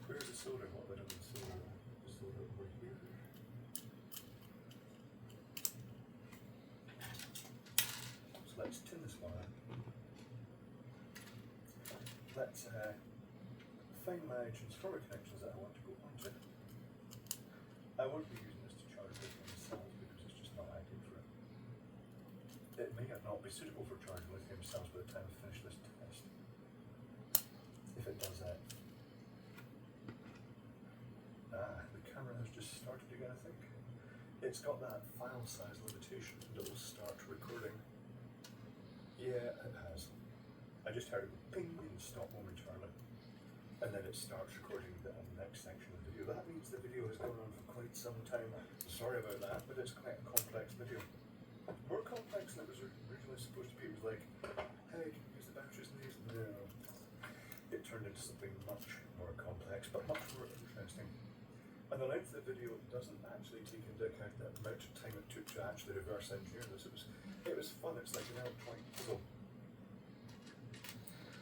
Speaker 1: Where's the solder? What have I done with the solder? The solder over here. So let's tin this wire. Let's find my transformer connections that I want to go onto. I won't be using this to charge lithium cells because it's just not ideal for it. It may not be suitable for charging lithium cells by the time I finish this test. If it does that. The camera has just started again, I think. It's got that file size limitation and it will start recording. Yeah, it has. I just heard it ping and stop momentarily. And then it starts recording the next section of the video. That means the video has gone on for quite some time. Sorry about that, but it's quite a complex video. More complex than it was originally supposed to be. It was like, hey, can you use the batteries in these? No. It turned into something much more complex, but much more interesting. And the length of the video doesn't actually take into account the amount of time it took to actually reverse engineer this. It was fun. It's like an electronic puzzle.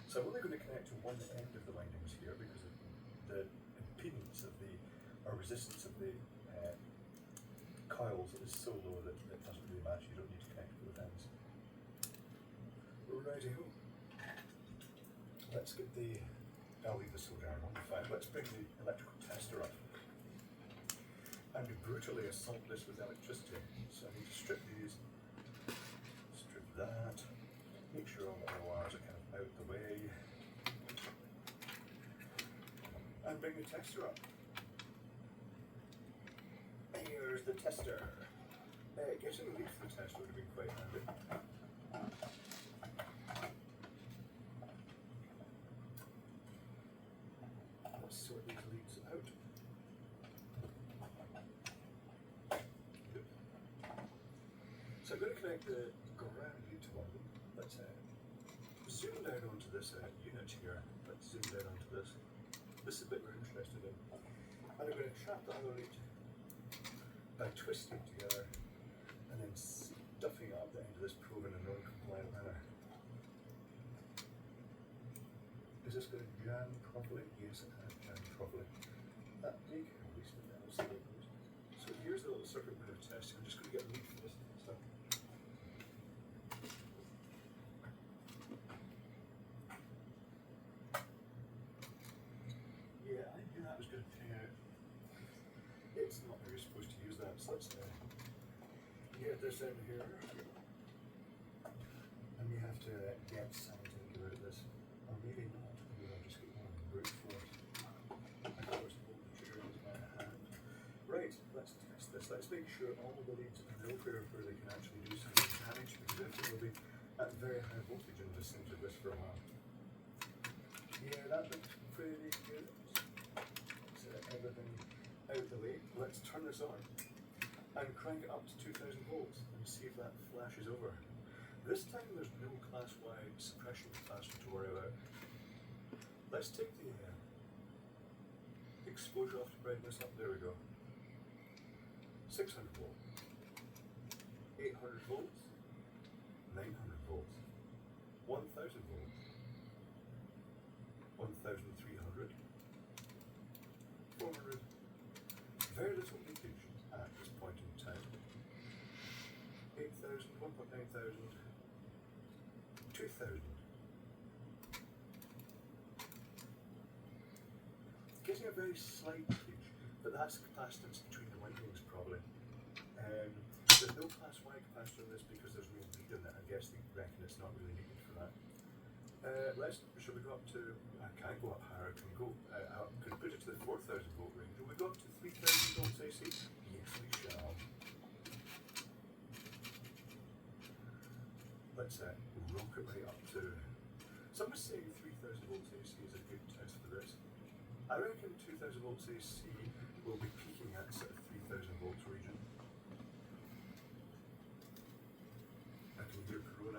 Speaker 1: So I'm only going to connect to one end of the windings here because of the impedance of or resistance of the coils is so low that it doesn't really matter. You don't need to connect to both ends. Righty-ho. Let's get I'll leave the solder iron on the fire. Let's bring the electrical tester up and brutally assault this with electricity. So I need to strip these, strip that, make sure all the other wires are kind of out the way, and bring the tester up. Here's the tester. Getting a lead for the tester would have been quite handy. So I'm going to connect the ground to one of them. Let's zoom down onto this unit here. Let's zoom down onto this. This is the bit we're interested in. And I'm going to trap the other lead by twisting together and then stuffing it up the end of this probe in a non-compliant manner. Is this going to jam properly? Yes, it has jammed properly. That big, at least the metal staples. So here's the little circuit we're going to test. I'm just going to get a lead for this stuff. Yeah, I knew that was going to ping out. It's not how you're supposed to use that, so let's get this out here. And we have to get something to give out of this. Or maybe not. Maybe I'll just get one brute force. Of course, hold the trigger into my hand. Right, let's test this. Let's make sure all the leads are nowhere where they can actually do some damage, because everything will be at very high voltage in the vicinity of this for a while. Yeah, that looks pretty good. Set everything out of the way. Let's turn this on and crank it up to 2000 volts and see if that flashes over. This time there's no class Y suppression capacitor to worry about. Let's take the exposure off to brightness up. There we go. 600 volts, 800 volts, 900 volts, 1000 volts, 1300, 400. Very little leakage at this point in time. 8,000, 1.9,000, 2,000. Getting a very slight leakage, but that's the capacitance between the windings probably. There's no class Y capacitor in this because there's no lead in it. I guess they reckon it's not really needed for that. Should we go up to, I can't go up higher, I can go, could put it to the 4,000 volt range. Will we go up to 3,000 volts AC? Yes, we shall. Let's rock it right up to, someone's saying 3,000 volts AC is a good test for this. I reckon 2,000 volts AC will be peaking at sort of 3,000 volts region. I can hear corona.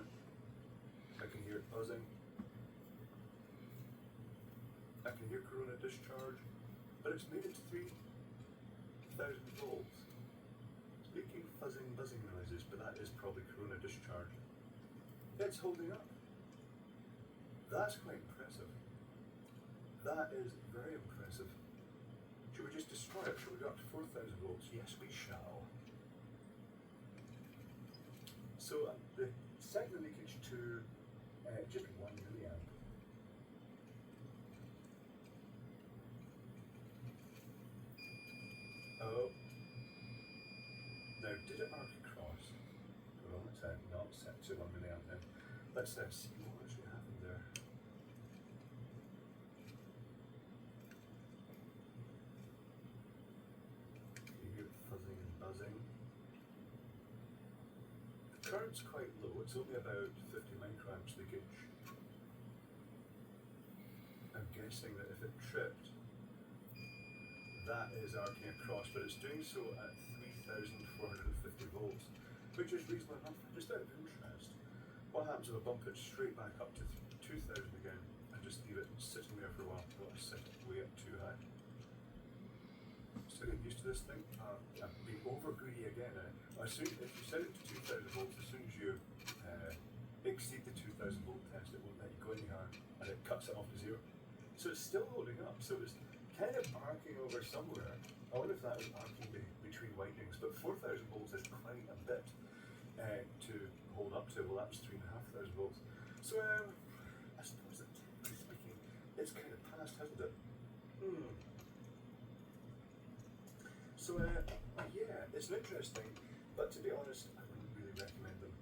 Speaker 1: I can hear it buzzing. I can hear corona discharge, but it's made it to 3,000 volts. It's making fuzzing, buzzing noises, but that is probably corona discharge. It's holding up. That's quite impressive. That is very impressive. Should we just destroy it? Should we go up to 4,000 volts? Yes, we shall. So the set the leakage to just 1 milliamp. Oh. Now, did it arc across? Well, let's not set to 1 milliamp then. Let's see what actually happened there. You hear fuzzing and buzzing. The current's quite low, it's only about 50 microamps leakage. I'm guessing that if it tripped, that is arcing across, but it's doing so at 3,450 volts, which is reasonable enough. Just out of interest, what happens if I bump it straight back up to 2,000 again and just leave it sitting there for a while? I don't want to set it way up too high. Still getting used to this thing. I'm being over greedy again. As soon if you set it to 2,000 volts, as soon as you exceed the 2,000 volt test, it won't let you go any higher, and it cuts it off to zero. So it's still holding up. So it's kind of arcing over somewhere. I wonder if that was arcing between windings, but 4,000 volts is quite a bit to hold up to. Well, that was 3,500 volts. So I suppose that technically speaking, it's kind of passed, hasn't it? So yeah, it's interesting, but to be honest, I wouldn't really recommend them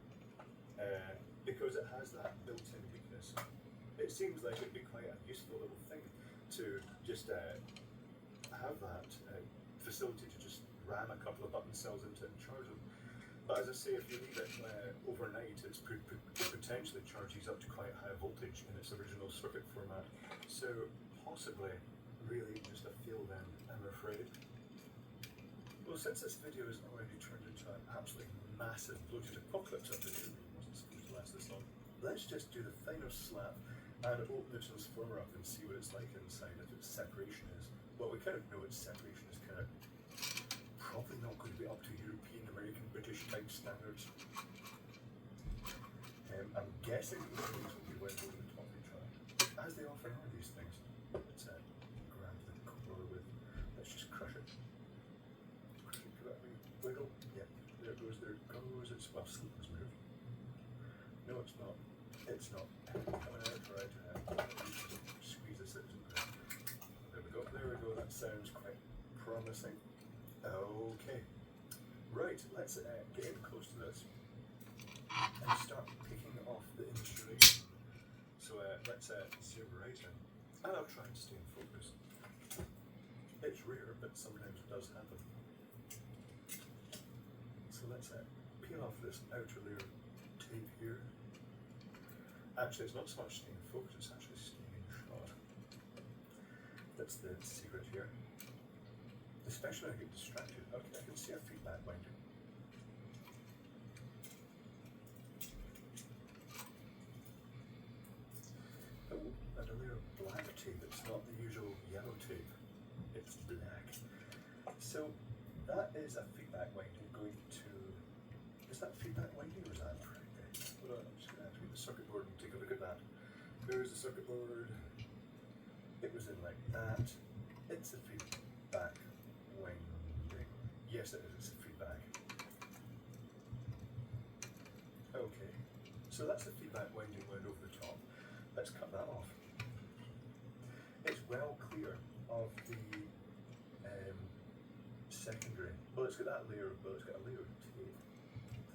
Speaker 1: because it has that built-in weakness. It seems like it'd be quite a useful little thing to just have that facility to just ram a couple of button cells into it and charge them. But as I say, if you leave it overnight, it's potentially charges up to quite high voltage in its original circuit format. So possibly, really just a fail then, I'm afraid. Well, since this video has already turned into an absolutely massive bloated apocalypse episode, it wasn't supposed to last this long, let's just do the final slap and open the transformer up and see what it's like inside, if its separation is. Well, we kind of know its separation is kind of probably not going to be up to European, American, British type standards. I'm guessing that the things will be well over the top of each other, as they often are, these things. Let's grab the core with, let's just crush it. Crush it, give it a wee wiggle. Yep, there it goes, it's, well, something's moved. No, it's not. It's not. Coming out right. Squeeze this out. There we go, that sounds quite promising. Okay. Right, let's get in close to this and start picking off the insulation. So let's zoom right in, and I'll try and stay in focus. It's rare, but sometimes it does happen. So let's peel off this outer layer of tape here. Actually, it's not so much staying in focus, it's actually staying in shot. That's the secret here. Especially when I get distracted. Okay, I can see a feedback winding. Oh, and a layer of black tape. It's not the usual yellow tape. It's black. So that is a feedback winding going to... Is that feedback winding or is that primary? Hold on, I'm just going to have to read the circuit board and take a look at that. Where's the circuit board? It was in like that. It's a feedback winding. Yes, it is. It's a feedback. Okay. So that's the feedback winding wound over the top. Let's cut that off. It's well clear of the secondary. Well, it's got that layer. Well, it's got a layer of tape.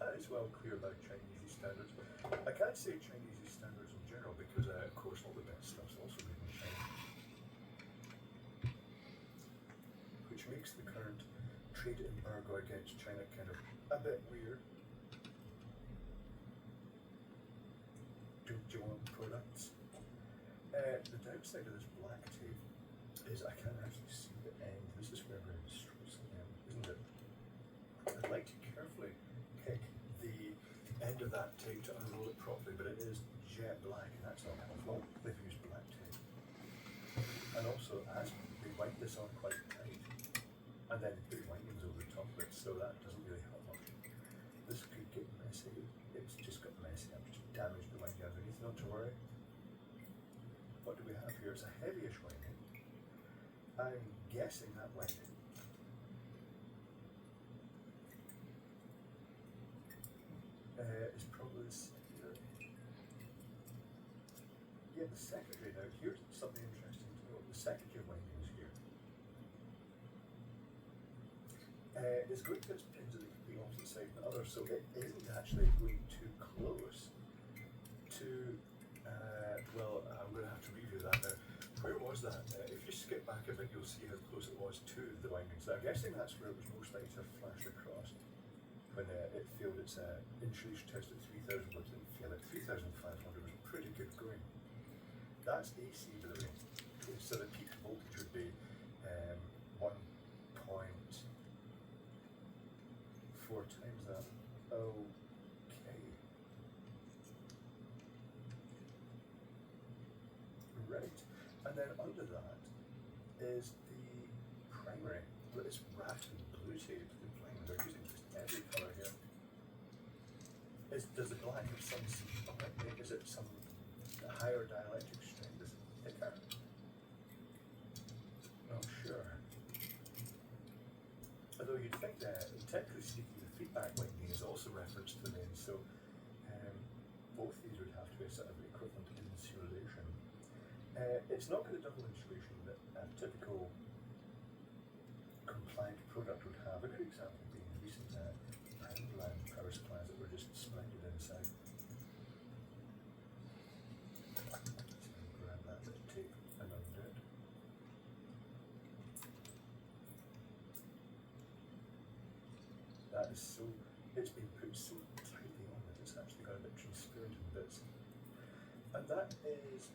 Speaker 1: That is well clear by Chinese standards. I can't say Chinese standards in general because, of course, all the best stuff's also made in China, which makes the current trade embargo against China kind of a bit weird. Don't you want products? The downside of this black tape is I can't actually see the end. This is where we're stressing in, isn't it? I'd like to carefully pick the end of that tape to unroll it properly, but it is jet black, and that's not helpful. They've used black tape. And also, as we wipe this on quite tight, and then put windings over the top of it, so that doesn't really help much. This could get messy. It's just got messy. I've just damaged the winding underneath, not to worry. What do we have here? It's a heavyish winding. I'm guessing that winding is probably the secondary. Yeah, the secondary. Now, here's something interesting to note. The secondary winding is here. It's going to its pins at the complete opposite side than the other, so it isn't actually going too close to, well, I'm going to have to review that now. Where was that? If you skip back a bit, you'll see how close it was to the windings. I'm guessing that's where it was most likely to have flashed across when it failed its insulation test at 3,000, but didn't fail at 3,500. Was pretty good going. That's AC, by the way. So the peak voltage would be 1.4 times that. Okay. Right. And then under that is the primary. But it's wrapped in blue tape. They're using just every colour here. Does the black have some, is it some higher dielectric strength? Is it thicker? Not sure. Although you'd think that, technically speaking, the feedback winding is also referenced to the main, so both these would have to be a sort of equivalent insulation. It's not got the double insulation that a typical compliant product would have. A good example being recent Valentine power supplies that were just splendid inside. Grab that bit of tape and undo it. That is so, it's been put so tightly on that it's actually got a bit transparent in bits. And that is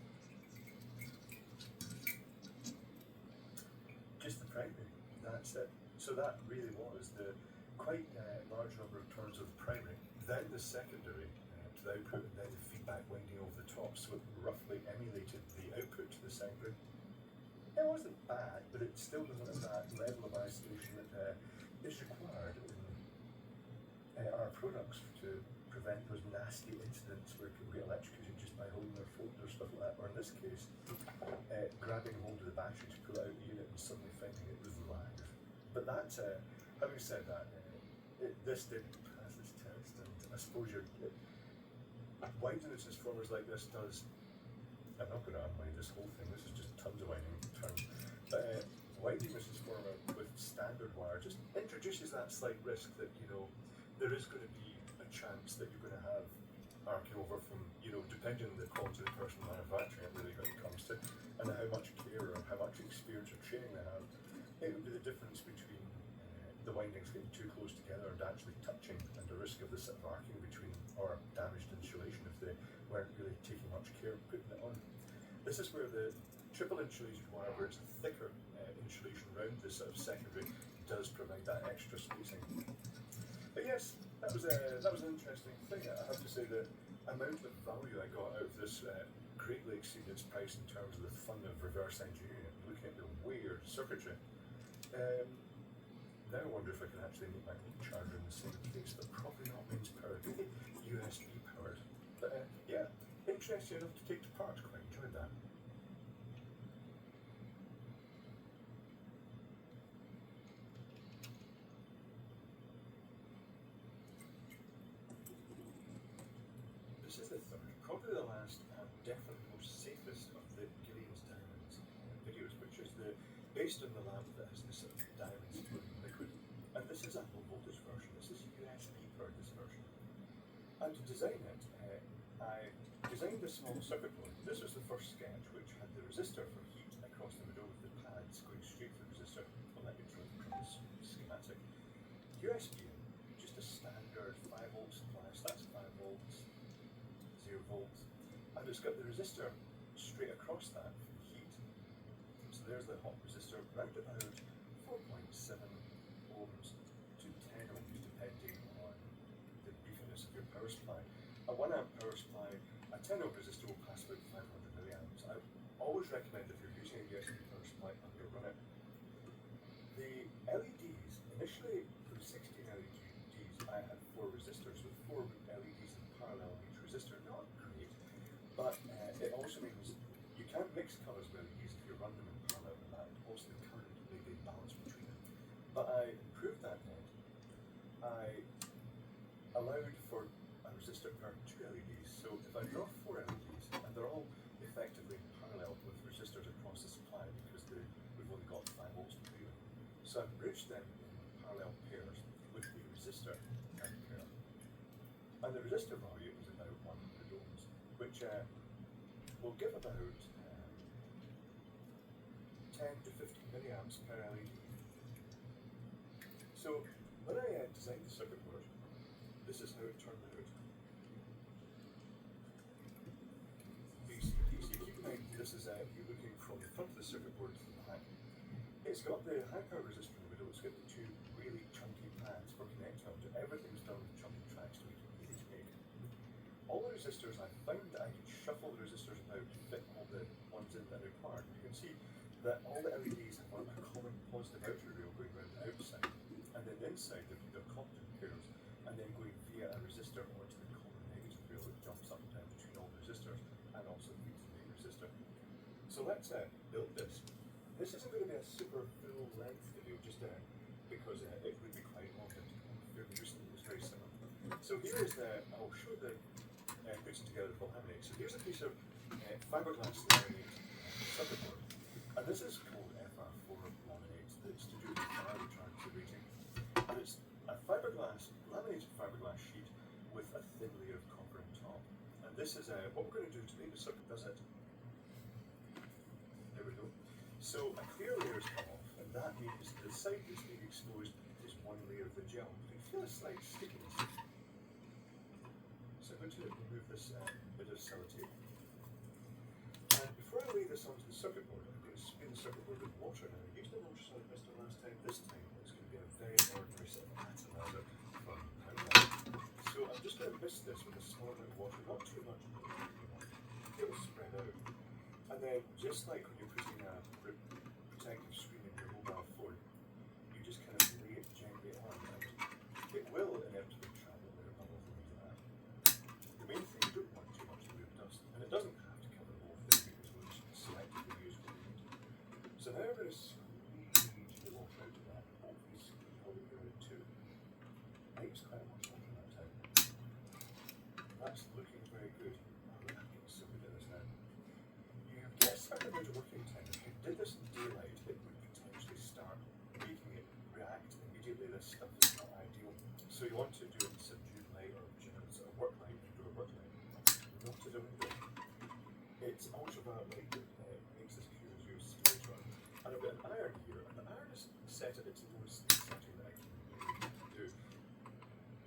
Speaker 1: just the primary. That's it.
Speaker 2: So that really was the quite large number of turns of primary, then the secondary to the output, and then the feedback winding over the top, so it roughly emulated the output to the secondary. It wasn't bad, but it still doesn't have that level of isolation that is required in our products to prevent those nasty incidents where people get electrocuted just by holding their phone or stuff like that, or in this case, grabbing hold of the battery to pull out the unit and suddenly finding it was live. But that, having said that, this did pass its test, and I suppose winding the transformers like this does. I'm not going to unwind this whole thing. This is just tons of winding terms. But winding the transformer with standard wire just introduces that slight risk that there is going to be a chance that you're going to have arcing over from depending on the quality of the person manufacturing it really when it comes to, and how much care or how much experience or training they have. It would be the difference between the windings getting too close together and actually touching, and the risk of the sort of arcing between or damaged insulation if they weren't really taking much care putting it on. This is where the triple insulated wire, where it's a thicker insulation around the sort of secondary, does provide that extra spacing. But yes, that was an interesting thing. I have to say the amount of value I got out of this greatly exceeded its price in terms of the fun of reverse engineering it, looking at the weird circuitry. Now I wonder if I can actually make my own charger in the same case, but probably not mains powered, maybe USB powered. But yeah, interesting enough to take to part, quite enjoyed that. This is the third, probably the last, and definitely most safest of the Gillian's Diamonds videos, which is based on the lamp that has this sort of diamonds floating liquid. And this is a low voltage version. This is USB powered, this version. And to design it, I designed a small circuit board. This was the first sketch, which had the resistor for heat across the middle with the pads going straight to the resistor. Well, let me draw the schematic. USB, just a standard 5 volt supply, so that's 5 volts, 0 volts. And it's got the resistor straight across that for the heat. So there's the hot resistor, round about 4.7 ohms to 10 ohms, depending on the beefiness of your power supply. A 1 amp power supply, a 10 ohm resistor will pass about 500 milliamps. I always recommend, if you're using a USB power supply, underrun it. The LEDs, initially for 16 LEDs, I had 4 resistors with 4 LEDs in parallel on each resistor. Not great, but it also means you can't mix colours with LEDs if you run them in parallel with that. Also, the current may be balanced between them. But I improved that then. I allowed for a resistor per 2 LEDs. So if I draw 4 LEDs, and they're all effectively in parallel with resistors across the supply because we've only got 5 volts to play with. So I've bridged them in parallel pairs with the resistor pair. And the resistor value is about 100 ohms, which will give about 10 to 15 milliamps per LED. So when I designed the circuit board, this is how it turned out. So keep in mind, this is you're looking from the front of the circuit board to the back. It's got the high power resistor in the middle, it's got the 2 really chunky pads for connecting them to. Everything's done with chunky tracks to make it easy to make. All the resistors, I found that I could shuffle the resistors about to fit all the ones in that are required. You can see that all the LEDs have a common positive outer rail going around the outside, and then inside they're compton pairs, and then going via a resistor onto the common negative rail that jumps up and down between all the resistors and also feeds the main resistor. So let's build this. This isn't going to be a super full length video, just because it would be quite long, and fairly recently it was very similar. So here is I'll show the putting together the full laminate. So here's a piece of fiberglass laminate circuit board, and this is called FR4 laminate. It's to do with the fire retardance rating, and it's a laminated fiberglass sheet with a thin layer of copper on top. And this is what we're going to do to make the circuit does it. There we go. So a clear layer is come off, and that means the side that's being exposed is one layer of the gel. You can feel a slight stickiness. So I'm going to remove this bit of sellotape. And before I lay this onto the circuit board, I'm going to spin the circuit board with water now. I used the water solid crystal last time. This time it's going to be be a very ordinary set of atomizer from powder. So I'm just going to mist this with a small amount of water, not too much, it will spread out. And then, just like when you're putting a protective screen in your mobile phone, you just kind of lay it gently on, and it will inevitably travel where bubbles into that. The main thing, you don't want too much blue dust, and it doesn't have to cover the whole thing because we'll just selectively use what we need. So now we're going to squeeze the water out of that, hopefully squeeze all the way out too. I think it's quite a much water that time. That's looking very good. Oh, I'm getting so good at this now. You get a certain amount of working time. If you did this in daylight, it would potentially start making it react immediately. This stuff is not ideal. So you want to do it in subdued light or sort of work light, indoor work light, not to the window. It's ultraviolet light that makes this cure as you see later on. And I've got an iron here, and the iron is set at its lowest setting that I can do.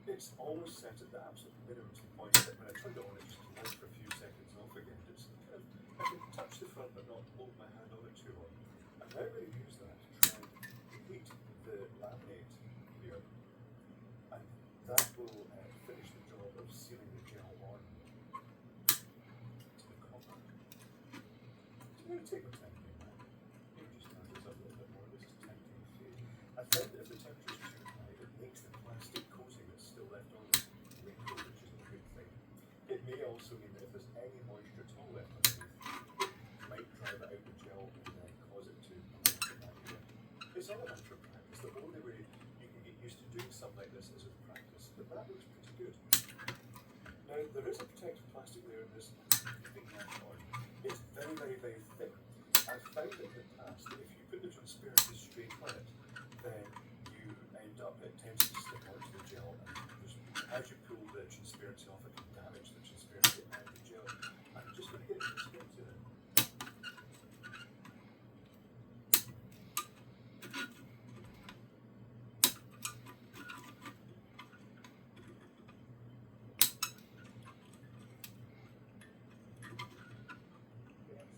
Speaker 2: It's always set at the absolute minimum to the point that when I turned it on, it just came on for a few seconds and off again. It's kind of, I can touch the front but not hold my hand on it too long. I'm now going to use that to try and heat the laminate here, and that will finish the job of sealing the gel on to the copper. So I'm going to take my time doing that. Maybe just turn this up a little bit more. This is tempting to see. I found that if the temperature is too high, it makes the plastic coating that's still left on it wrinkle, which isn't a good thing. It may also mean that if there's any moisture at all left underneath, it might drive it out the gel and then cause it to come back again. It's all a matter of practice. The only way you can get used to doing something like this is with practice, but that looks pretty good. Now, there is a protective plastic layer in this thing on. It's very, very, very thin. I've found in the past that if you put the transparency straight on it, then you end up, it tends to stick onto the gel, and as you pull the transparency off, it can damage the transparency and the gel. I'm just going to get transparency there.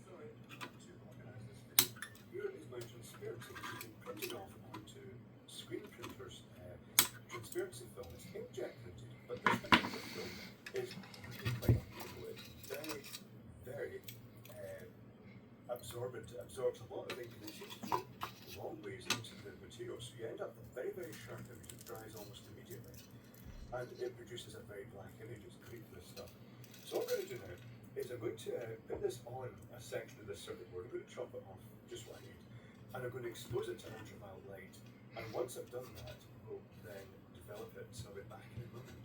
Speaker 2: Sorry, not to organise this video. Here is my transparency, which has been printed off onto screen printers. Transparency film is inkjet printed, but this particular film is really quite beautiful. It's very, very absorbent. It absorbs a lot of ink and it seems to go long ways into the material, so you end up with a very, very sharp image that dries almost immediately. And it produces a very black image. It's great for this stuff. So what I'm going to do now is I'm going to put this on a section of this circuit board. I'm going to chop it off just what I need, and I'm going to expose it to ultraviolet light. And once I've done that, we'll then develop it. So I'll be back in a moment.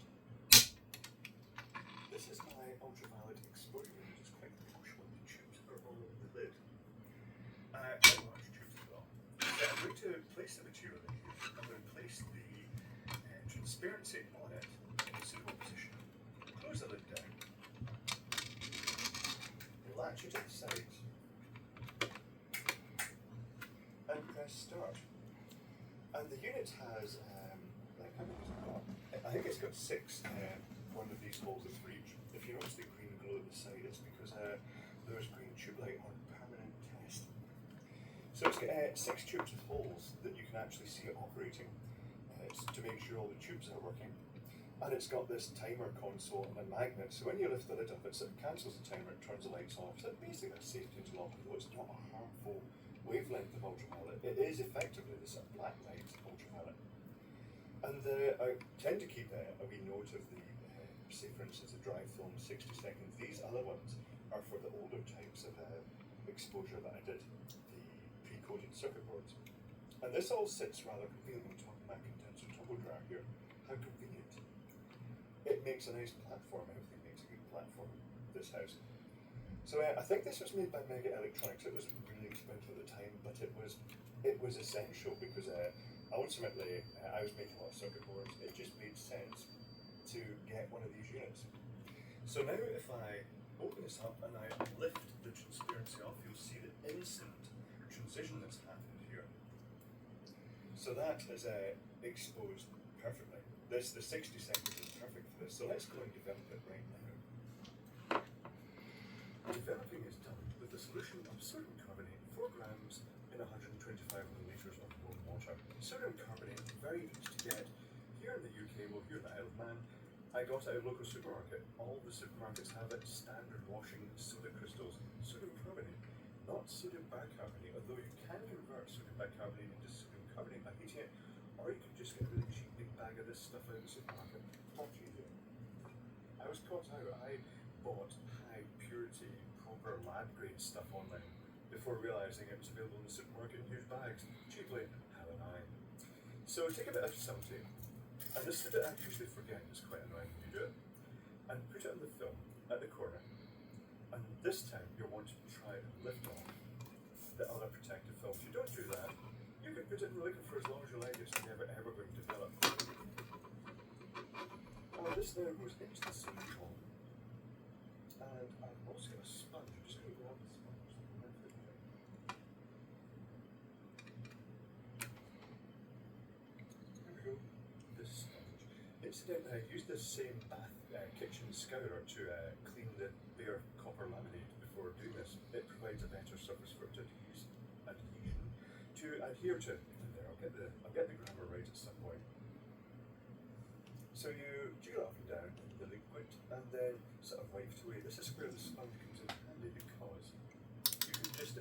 Speaker 2: This is my ultraviolet exposure. Just quickly push one of the tubes that are on the lid. Quite large tubes as well. So I'm going to place the material in here. I'm going to place the transparency on it in a suitable position. Close the lid down. Latch it to the sides. And press start. And the unit has, like, how many has it got? I think it's got 6, one of these holes is for each. If you notice the green glow at the side, it's because there's green tube light on permanent test. So it's got 6 tubes with holes that you can actually see it operating. It's to make sure all the tubes are working. And it's got this timer console and a magnet, so when you lift the lid up, it sort of cancels the timer and turns the lights off. So basically a safety interlock, although it's not a harmful wavelength of ultraviolet. It is effectively the sort of black light ultraviolet. And I tend to keep a wee note of the, say for instance, the dry film 60 seconds. These other ones are for the older types of exposure that I did, the pre-coded circuit boards. And this all sits rather conveniently on top of my condenser turbo dryer here. How convenient. It makes a nice platform. Everything makes a good platform in this house. So I think this was made by Mega Electronics. It was really expensive at the time, but it was essential because ultimately I was making a lot of circuit boards. It just made sense to get one of these units. So now if I open this up and I lift the transparency off, you'll see the instant transition that's happened here. So that is exposed perfectly. The 60 seconds is perfect for this. So let's go and develop it right now. Developing is done with a solution of sodium carbonate, 4 grams in 125 milliliters of warm water. Sodium carbonate, very easy to get. Here in the UK, well, here in the Isle of Man, I got it at a local supermarket. All the supermarkets have it, standard washing soda crystals. Sodium carbonate, not sodium bicarbonate, although you can convert sodium bicarbonate into sodium carbonate by heating it, or you can just get a really cheap big bag of this stuff out of the supermarket. Much easier. I was caught out. I bought high purity, proper lab grade stuff online before realising it was available in the supermarket in huge bags, cheaply. How an I? So take a bit of something. And this is a bit I usually forget, it's quite annoying when you do it. And put it on the film at the corner. And this time you're wanting to try and lift off the other protective film. If you don't do that, you can put it in the liquid for as long as you like, it's never ever going to develop. This now goes into the same hole. And I've also got a sponge. I'm just going to grab the sponge. There we go. This sponge. Incidentally, I used this same kitchen scourer to clean the bare copper laminate before doing this. It provides a better surface for it to adhere to. And there, I'll get the grammar right at some point. So you jiggle it up and down in the liquid and then sort of wipe it away. This is where the sponge comes in handy because you can just,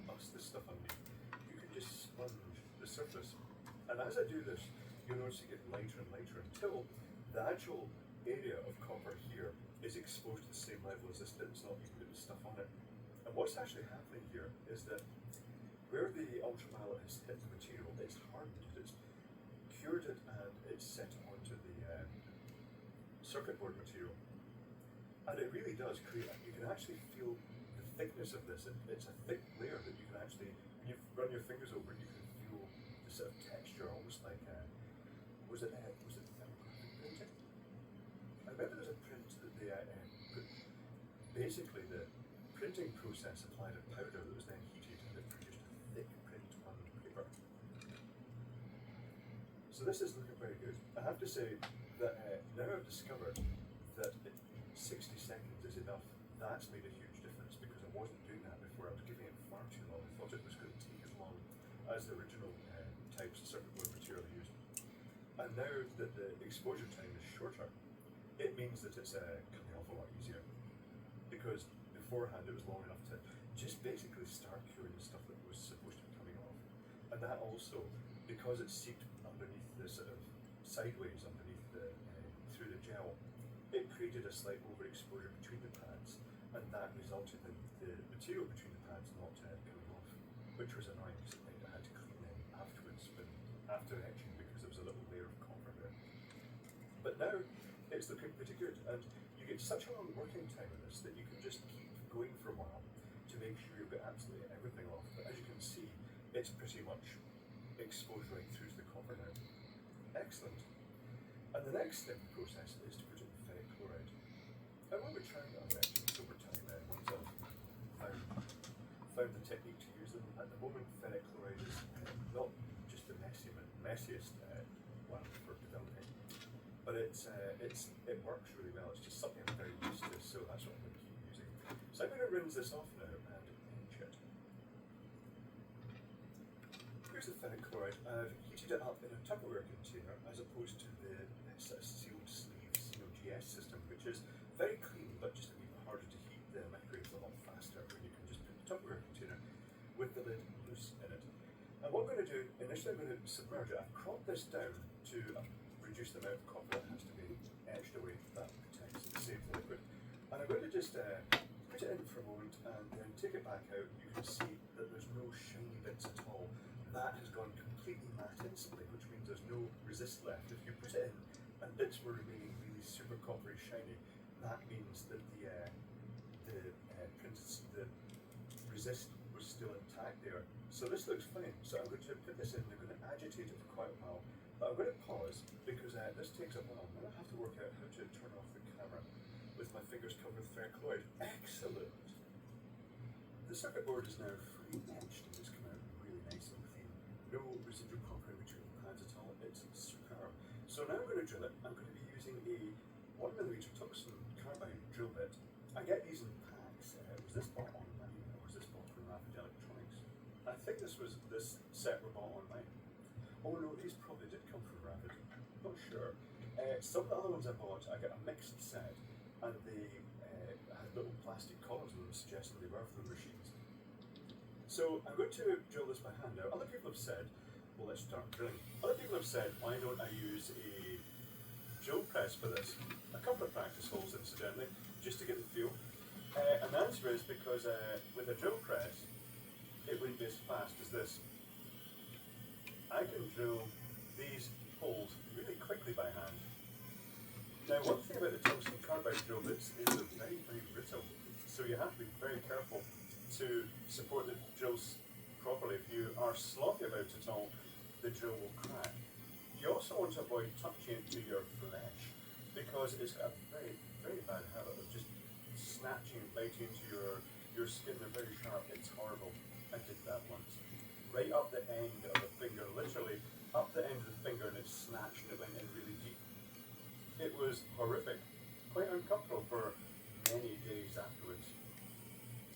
Speaker 2: bust this stuff underneath, you can just sponge the surface. And as I do this, you'll notice it get lighter and lighter until the actual area of copper here is exposed to the same level as this did, it's not even got the stuff on it. And what's actually happening here is that where the ultraviolet has hit the material, it's hardened, it's cured it, and it's set onto the circuit board material. And it really does create, you can actually feel the thickness of this. It's a thick layer that you can actually, when you run your fingers over it, you can feel the sort of texture, almost like, was it thermographic printing? I remember there's a print that they put, basically the printing process applied a powder that was then heated and it produced a thick print on paper. So this is looking very good. I have to say that now I've discovered that 60 seconds is enough. That's made a huge difference because I wasn't doing that before. I was giving it far too long. I thought it was going to take as long as the original types of circuit board material I used. And now that the exposure time is shorter, it means that it's coming off a lot easier. Because beforehand it was long enough to just basically start curing the stuff that was supposed to be coming off. And that also, because it's seeped underneath the sort of sideways underneath the through the gel, it created a slight overexposure between the pads, and that resulted in the material between the pads not coming off, which was annoying because it meant I had to clean them afterwards, but after etching, because there was a little layer of copper there. But now it's looking pretty good, and you get such a long working time with this that you can just keep going for a while to make sure you've got absolutely everything off. But as you can see, it's pretty much exposed right through to the copper now. Excellent. And the next step in the process is to put in ferric chloride. I will be trying other etchings over time once I've found the technique to use them. At the moment, ferric chloride is not just the messiest one for developing, but it works really well. It's just something I'm very used to, so that's what I'm going to keep using. So I'm going to rinse this off now and etch it. Here's the ferric chloride. I've heated it up in a Tupperware container as opposed to the sort of sealed sleeves, GS system, which is very clean but just a wee bit harder to heat. The microwave's a lot faster when you can just put the Tupperware container with the lid loose in it. And what I'm going to do, initially I'm going to submerge it. I've cropped this down to reduce the amount of copper that has to be etched away. That protects and saves the liquid. And I'm going to just put it in for a moment and then take it back out. You can see that there's no shiny bits at all. That has gone completely matte instantly, which means there's no resist left. If you put it in and bits were remaining really super coppery shiny, that means that the resist was still intact there. So this looks fine. So I'm going to put this in, I'm going to agitate it for quite a while, but I'm going to pause because this takes a while. I'm going to have to work out how to turn off the camera with my fingers covered with ferric chloride. Excellent! The circuit board is now fully etched and it's come out really nice and clean. No residual copper in between the pads at all. It's superb. So now I'm going to drill it. I'm going to be using a 1mm tungsten carbide drill bit. I get these in packs. Was this bought online or was this bought from Rapid Electronics? I think this set were bought online. Oh no, these probably did come from Rabbit. Not sure. Some of the other ones I bought, I got a mixed set, and they had little plastic collars on them suggesting they were from machines. So I'm going to drill this by hand now. Other people have said, well, let's start drilling. Other people have said, why don't I use a drill press for this? A couple of practice holes, incidentally, just to get the feel. And the answer is because with a drill press, it wouldn't be as fast as this. I can drill these holes really quickly by hand. Now, one thing about the tungsten carbide drill bits is they're very, very brittle. So you have to be very careful to support the drills properly. If you are sloppy about it all, the drill will crack. You also want to avoid touching it to your flesh because it's got a very, very bad habit of just snatching and biting into your skin. They're very sharp. It's horrible. I did that once. Right up the end of the finger, literally up the end of the finger, and it snatched and it went in really deep. It was horrific, quite uncomfortable for many days afterwards.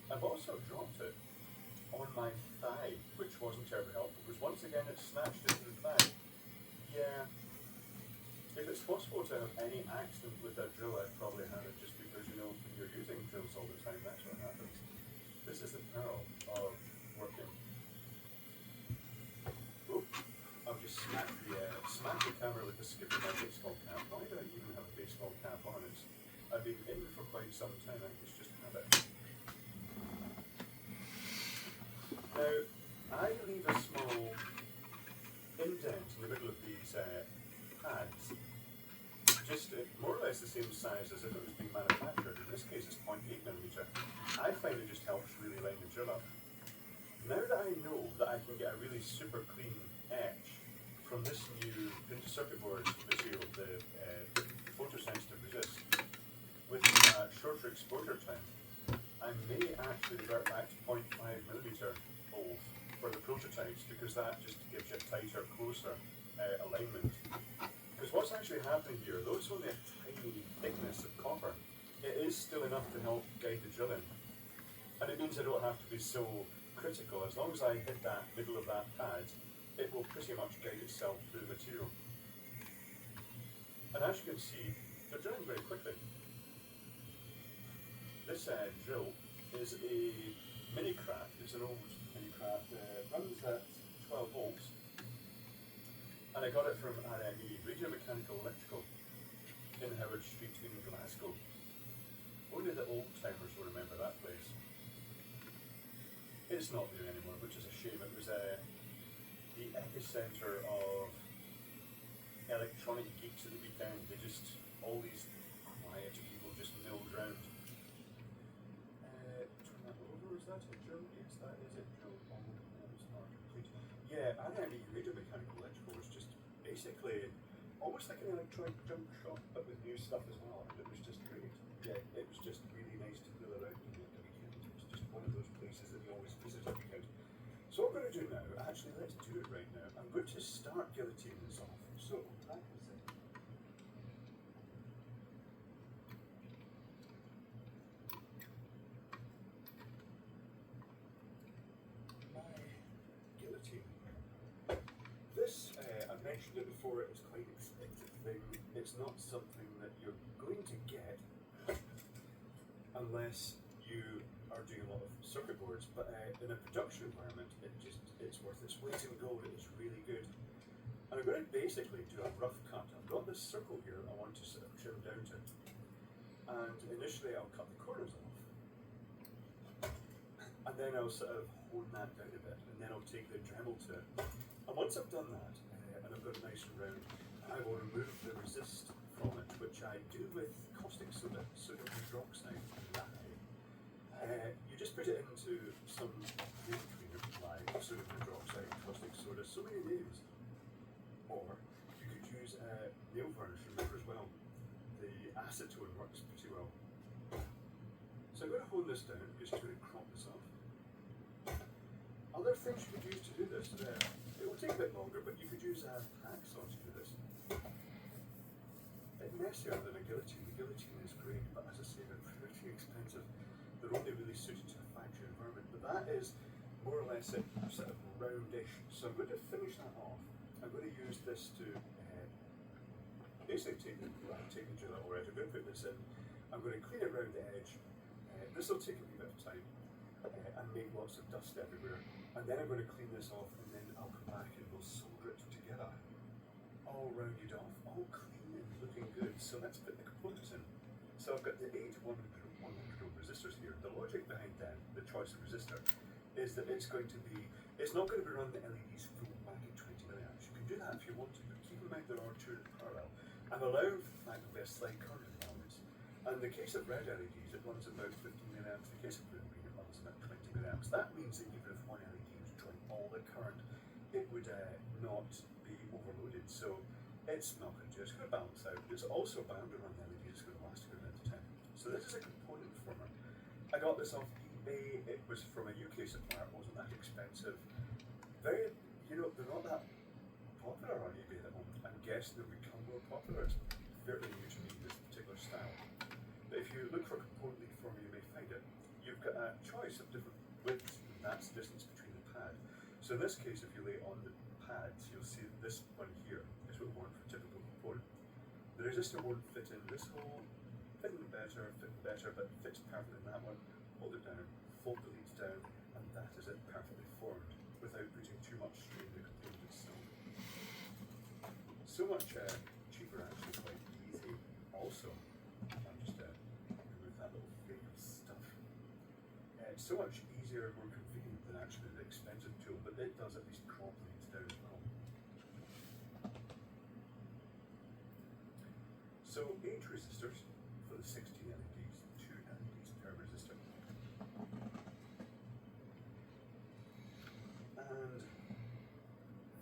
Speaker 2: I've also dropped it on my thigh, which wasn't terribly helpful, because once again it snatched into the thigh. Yeah, if it's possible to have any accident with a drill, I'd probably have it, just because, you know, when you're using drills all the time, that's what happens. This is the peril of working. Oop, I've just smacked the camera with the skip of my baseball cap. Why do I even have a baseball cap on? I've been in for quite some time. I think it's just habit. Now, I leave a small indent in the middle of these pads, just more or less the same size as if it was being manufactured. In this case, it's 0.8mm. I find it just helps really line the drill up. Now that I know that I can get a really super clean etch from this new printed circuit board material, the photosensitive resist, with shorter exposure time, I may actually revert back to 0.5mm holes for the prototypes, because that just gives you a tighter, closer alignment. Because what's actually happening here, though it's only a tiny thickness of copper, it is still enough to help guide the drilling. And it means I don't have to be so critical. As long as I hit that middle of that pad, it will pretty much guide itself through the material. And as you can see, they're drilling very quickly. This drill is a mini craft. It's an old mini craft. Runs at 12 volts. And I got it from RME, Radio Mechanical Electrical, in Howard Street in Glasgow. Only the old timers will remember that place. It's not there anymore, which is a shame. It was the epicenter of electronic geeks at the weekend. They just, all these quiet people just milled round. Turn that over, is that a drill? Yes, that is it. Drill almost not complete. Yeah, RME, Radio Mechanical Electrical, was just basically almost like an electronic junk shop, but with new stuff as well, and it was just great. Yeah, it was just really nice to mill around in at the weekend. It was just one of those places that you always visit at the weekend. So what I'm going to do now, actually let's do it right now. I'm going to start guillotining this off. So that is it. My guillotine. This, I've mentioned it before, it was quite an expensive thing. It's not something that you're going to get unless you are doing a lot of circuit boards, but in a production environment, it's worth its weight in gold. It is really good. And I'm going to basically do a rough cut. I've got this circle here I want to sort of trim down to. And initially I'll cut the corners off. And then I'll sort of hone that down a bit, and then I'll take the Dremel to it. And once I've done that, and I've got it nice and round, I will remove the resist from it, which I do with caustic soda, sodium hydroxide lye. You just put it into some nail cleaner, lye, sodium hydroxide, caustic soda, so many names. Or you could use nail varnish remover as well. The acetone works pretty well. So I'm going to hold this down, just to crop this off. Other things you could use to do this, it will take a bit longer, but you could use a hacksaw to do this. A bit messier than a guillotine. The guillotine is great, but as I say, they're pretty expensive. They're only really suited to a factory environment, but that is more or less it, sort of roundish. So I'm going to finish that off, and I'm going to use this to basically take the drill out already. I'm going to put this in. I'm going to clean it around the edge. This will take a wee bit of time and make lots of dust everywhere. And then I'm going to clean this off, and then I'll come back and we'll solder it together. All rounded off, all clean and looking good. So let's put the components in. So I've got the 8 100 ohm resistors here. The logic behind that, the choice of resistor, is that it's not going to be running the LEDs full back at 20 milliamps. You can do that if you want to, but keep in mind there are two in parallel. I'm allowing for the fact that there's slight current involved. And in the case of red LEDs, it runs about 15 milliamps. In the case of blue and green, it runs about 20 milliamps. That means that even if one LED was drawing all the current, it would not be overloaded. So it's not going to do it. It's going to balance out. It's also bound to run the LEDs. It's going to last a good amount of time. So this is a component former. I got this off eBay. It was from a UK supplier. It wasn't that expensive. They're not that popular on eBay at the moment. I'm guessing they'll become more popular. It's fairly new to me, this particular style. But if you look for a component lead former, you may find it. You've got a choice of different widths, and that's the distance between the pad. So in this case, if you lay on the pads, you'll see that this one here is what we want for a typical component. The resistor won't fit in this hole, fitting better, but fits perfectly in that one. Hold it down, fold the leads down, and that is it, perfectly formed, without putting too much strain in the component itself. So much cheaper, actually, quite easy. Also, I'll just remove that little flake of stuff. It's so much easier, more convenient than actually the expensive tool, but it does at least crop leads down as well. So 8 resistors for the 16 LEDs, 2 LEDs per resistor. And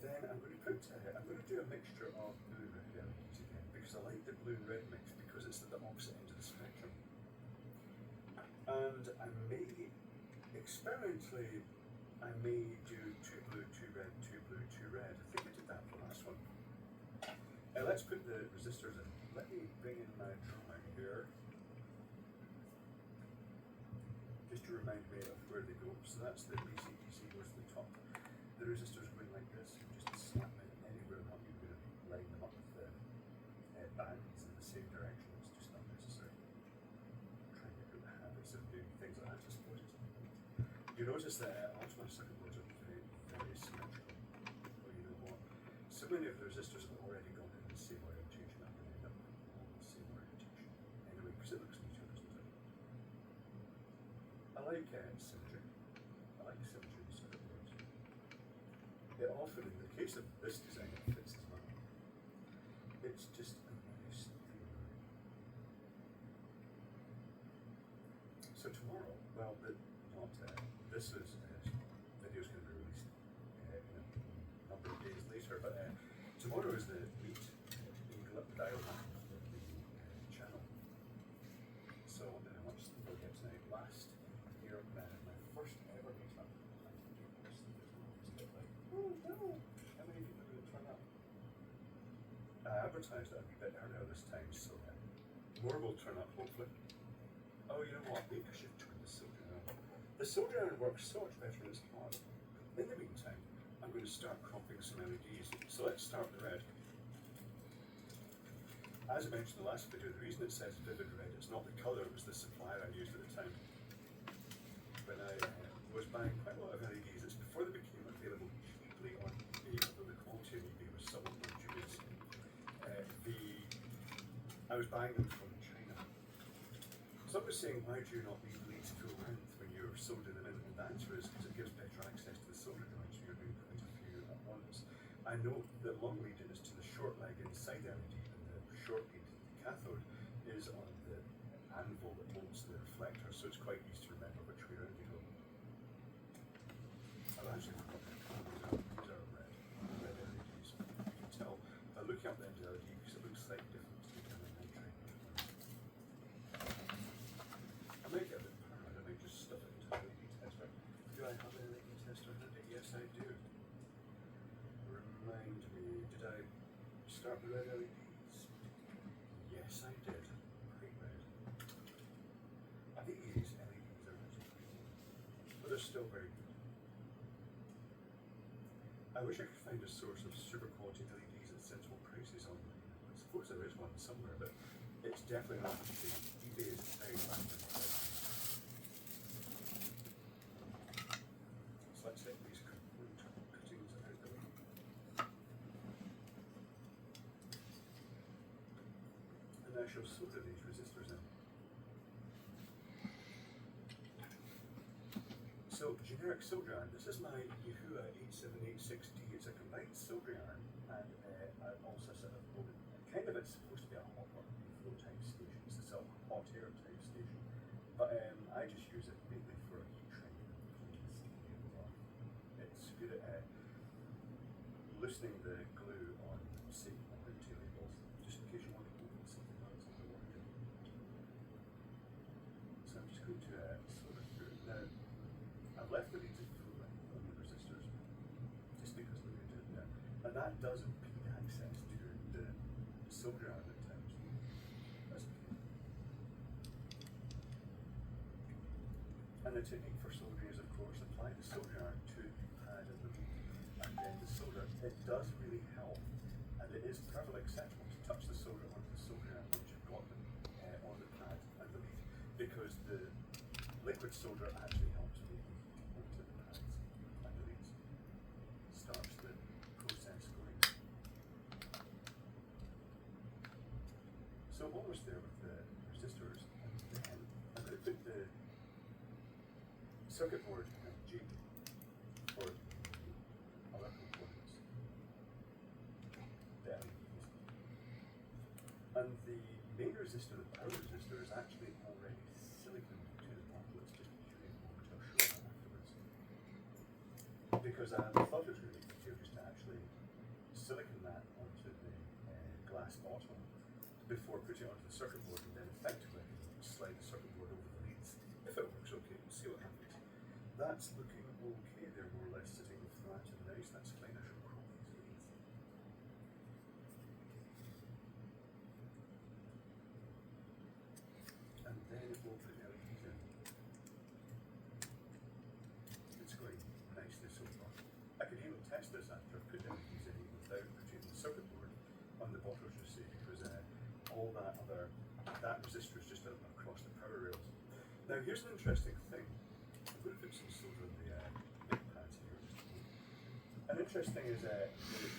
Speaker 2: then I'm going to do a mixture of blue and red LEDs again, because I like the blue and red mix because it's at the opposite end of the spectrum. And I may, experimentally, do 2 blue, 2 red, 2 blue, 2 red. I think I did that for the last one. Let's put the resistors in. Let me bring in my drawing here, just to remind me of where they go. So that's the DC goes to the top. The resistors going like this. You just slap them in anywhere, not even going to line them up with the bands in the same direction. It's just not necessary. Try and get rid of the habits of doing things like that, I suppose. You notice that all my circuit boards are very, very symmetrical. Well, you know what? So many of the resistors have already gone in the same orientation. I'm going to end up with the same orientation. Anyway, because it looks neater, doesn't it? I like symmetry. I like symmetry in circuit boards. It often, in the case of this design, it fits as well. It's just a nice thing. So tomorrow, well, this video is going to be released in a number of days later, but tomorrow is the meet in dial of the channel. So I wonder how much sleep I'll get tonight. Last year, my first ever meetup. Oh no! How many people did it turn up? I advertised it a bit earlier this time, so more will turn up hopefully. Oh, you know what? Maybe I should turn the soldering on. The soldering works so much better when it's hot. In the meantime, I'm going to start cropping some LEDs. So let's start with red. As I mentioned in the last video, the reason it says vivid red, it's not the colour, it was the supplier I used at the time. When I was buying quite a lot of LEDs, it's before they became available cheaply on eBay, although the quality on eBay was somewhat more dubious. I was buying them from China. Some was saying, why do you not leave leads full length when you're soldering them in? And the answer is because it gives better access to the solder joints, so you're doing quite a few at once. I know that long lead is to the short leg inside the LED, and the short lead, the cathode, is on the anvil that holds the reflector, so it's quite easy to remember which way around you go. I've actually forgotten these are red LEDs. You can tell by looking up the end of the LED because it looks slightly different to the kind of nitrate. I might get a bit paranoid, I might just stuff it into a LED tester. Do I have a LED tester handy? Yes, I do. Remind me, did I start the red LEDs? Yes, I did. Bright red. I think these LEDs are actually pretty good, but they're still very good. I wish I could find a source of super quality LEDs at sensible prices online. I suppose there is one somewhere, but it's definitely not cheap. eBay is very expensive. So let's set these cuttings out the way. And I shall solder these resistors in. So, generic solder iron. This is my Yahua 8786D. It's a combined solder iron and also sort of kind of, it's supposed to be a hot water flow type station. It's a sort of hot air type station. But I just use it mainly for heat shrink. It's good at loosening the glue on, say, on the two labels, just in case you want to open something else on the working. So I'm just going to solder through. Now, I've left the leads full on the resistors, just because they're good in there. And that does impede access to the solder iron at times. That's okay. And the technique for soldering is, of course, apply the solder iron to the pad and the lead, and then the solder. It does really help, and it is perfectly acceptable to touch the solder onto the solder iron once you've got them on the pad and the lead, because the liquid solder actually helps with the heat onto the pads and the leads. Starts the process going. So I'm almost there with the resistors, and then I'm going to put the circuit board jig for other components, the LEDs. And the main resistor, the power resistor, is actually already silicon to the bottle. It's just purely gold. I'll show that afterwards. Because I thought it was really easier just to actually silicon that onto the glass bottle before putting it onto the circuit board, and then effectively slide the circuit board over the leads. If it works okay, we'll see what happens. That's looking okay. They're more or less sitting flat and nice. That's fine. I should chrome these leads. And then we'll put LEDs in. It's going nicely so far. I could even test this after I've put LEDs in without putting the circuit board on the bottles, you see, because all that resistor is just across the power rails. Now here's an interesting thing. I'm going to put some solder on the big pads here. An interesting thing is the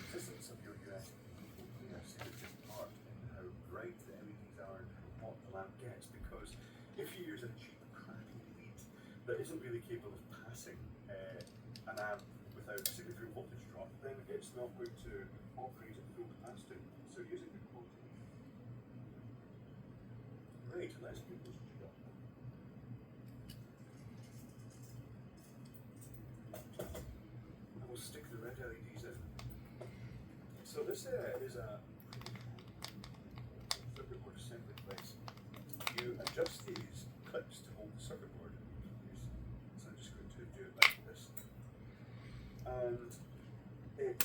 Speaker 2: resistance of your USB will play a significant part in how bright the LEDs are and how hot the lamp gets, because if you use a cheap, crappy lead that isn't really capable of passing an amp without a significant voltage drop, then it's not going to operate at full capacity. So using good quality. Right, let's put this jig up. And we'll stick the red LEDs in. So this is a circuit board assembly place. You adjust these clips to hold the circuit board in place. So I'm just going to do it like this. And it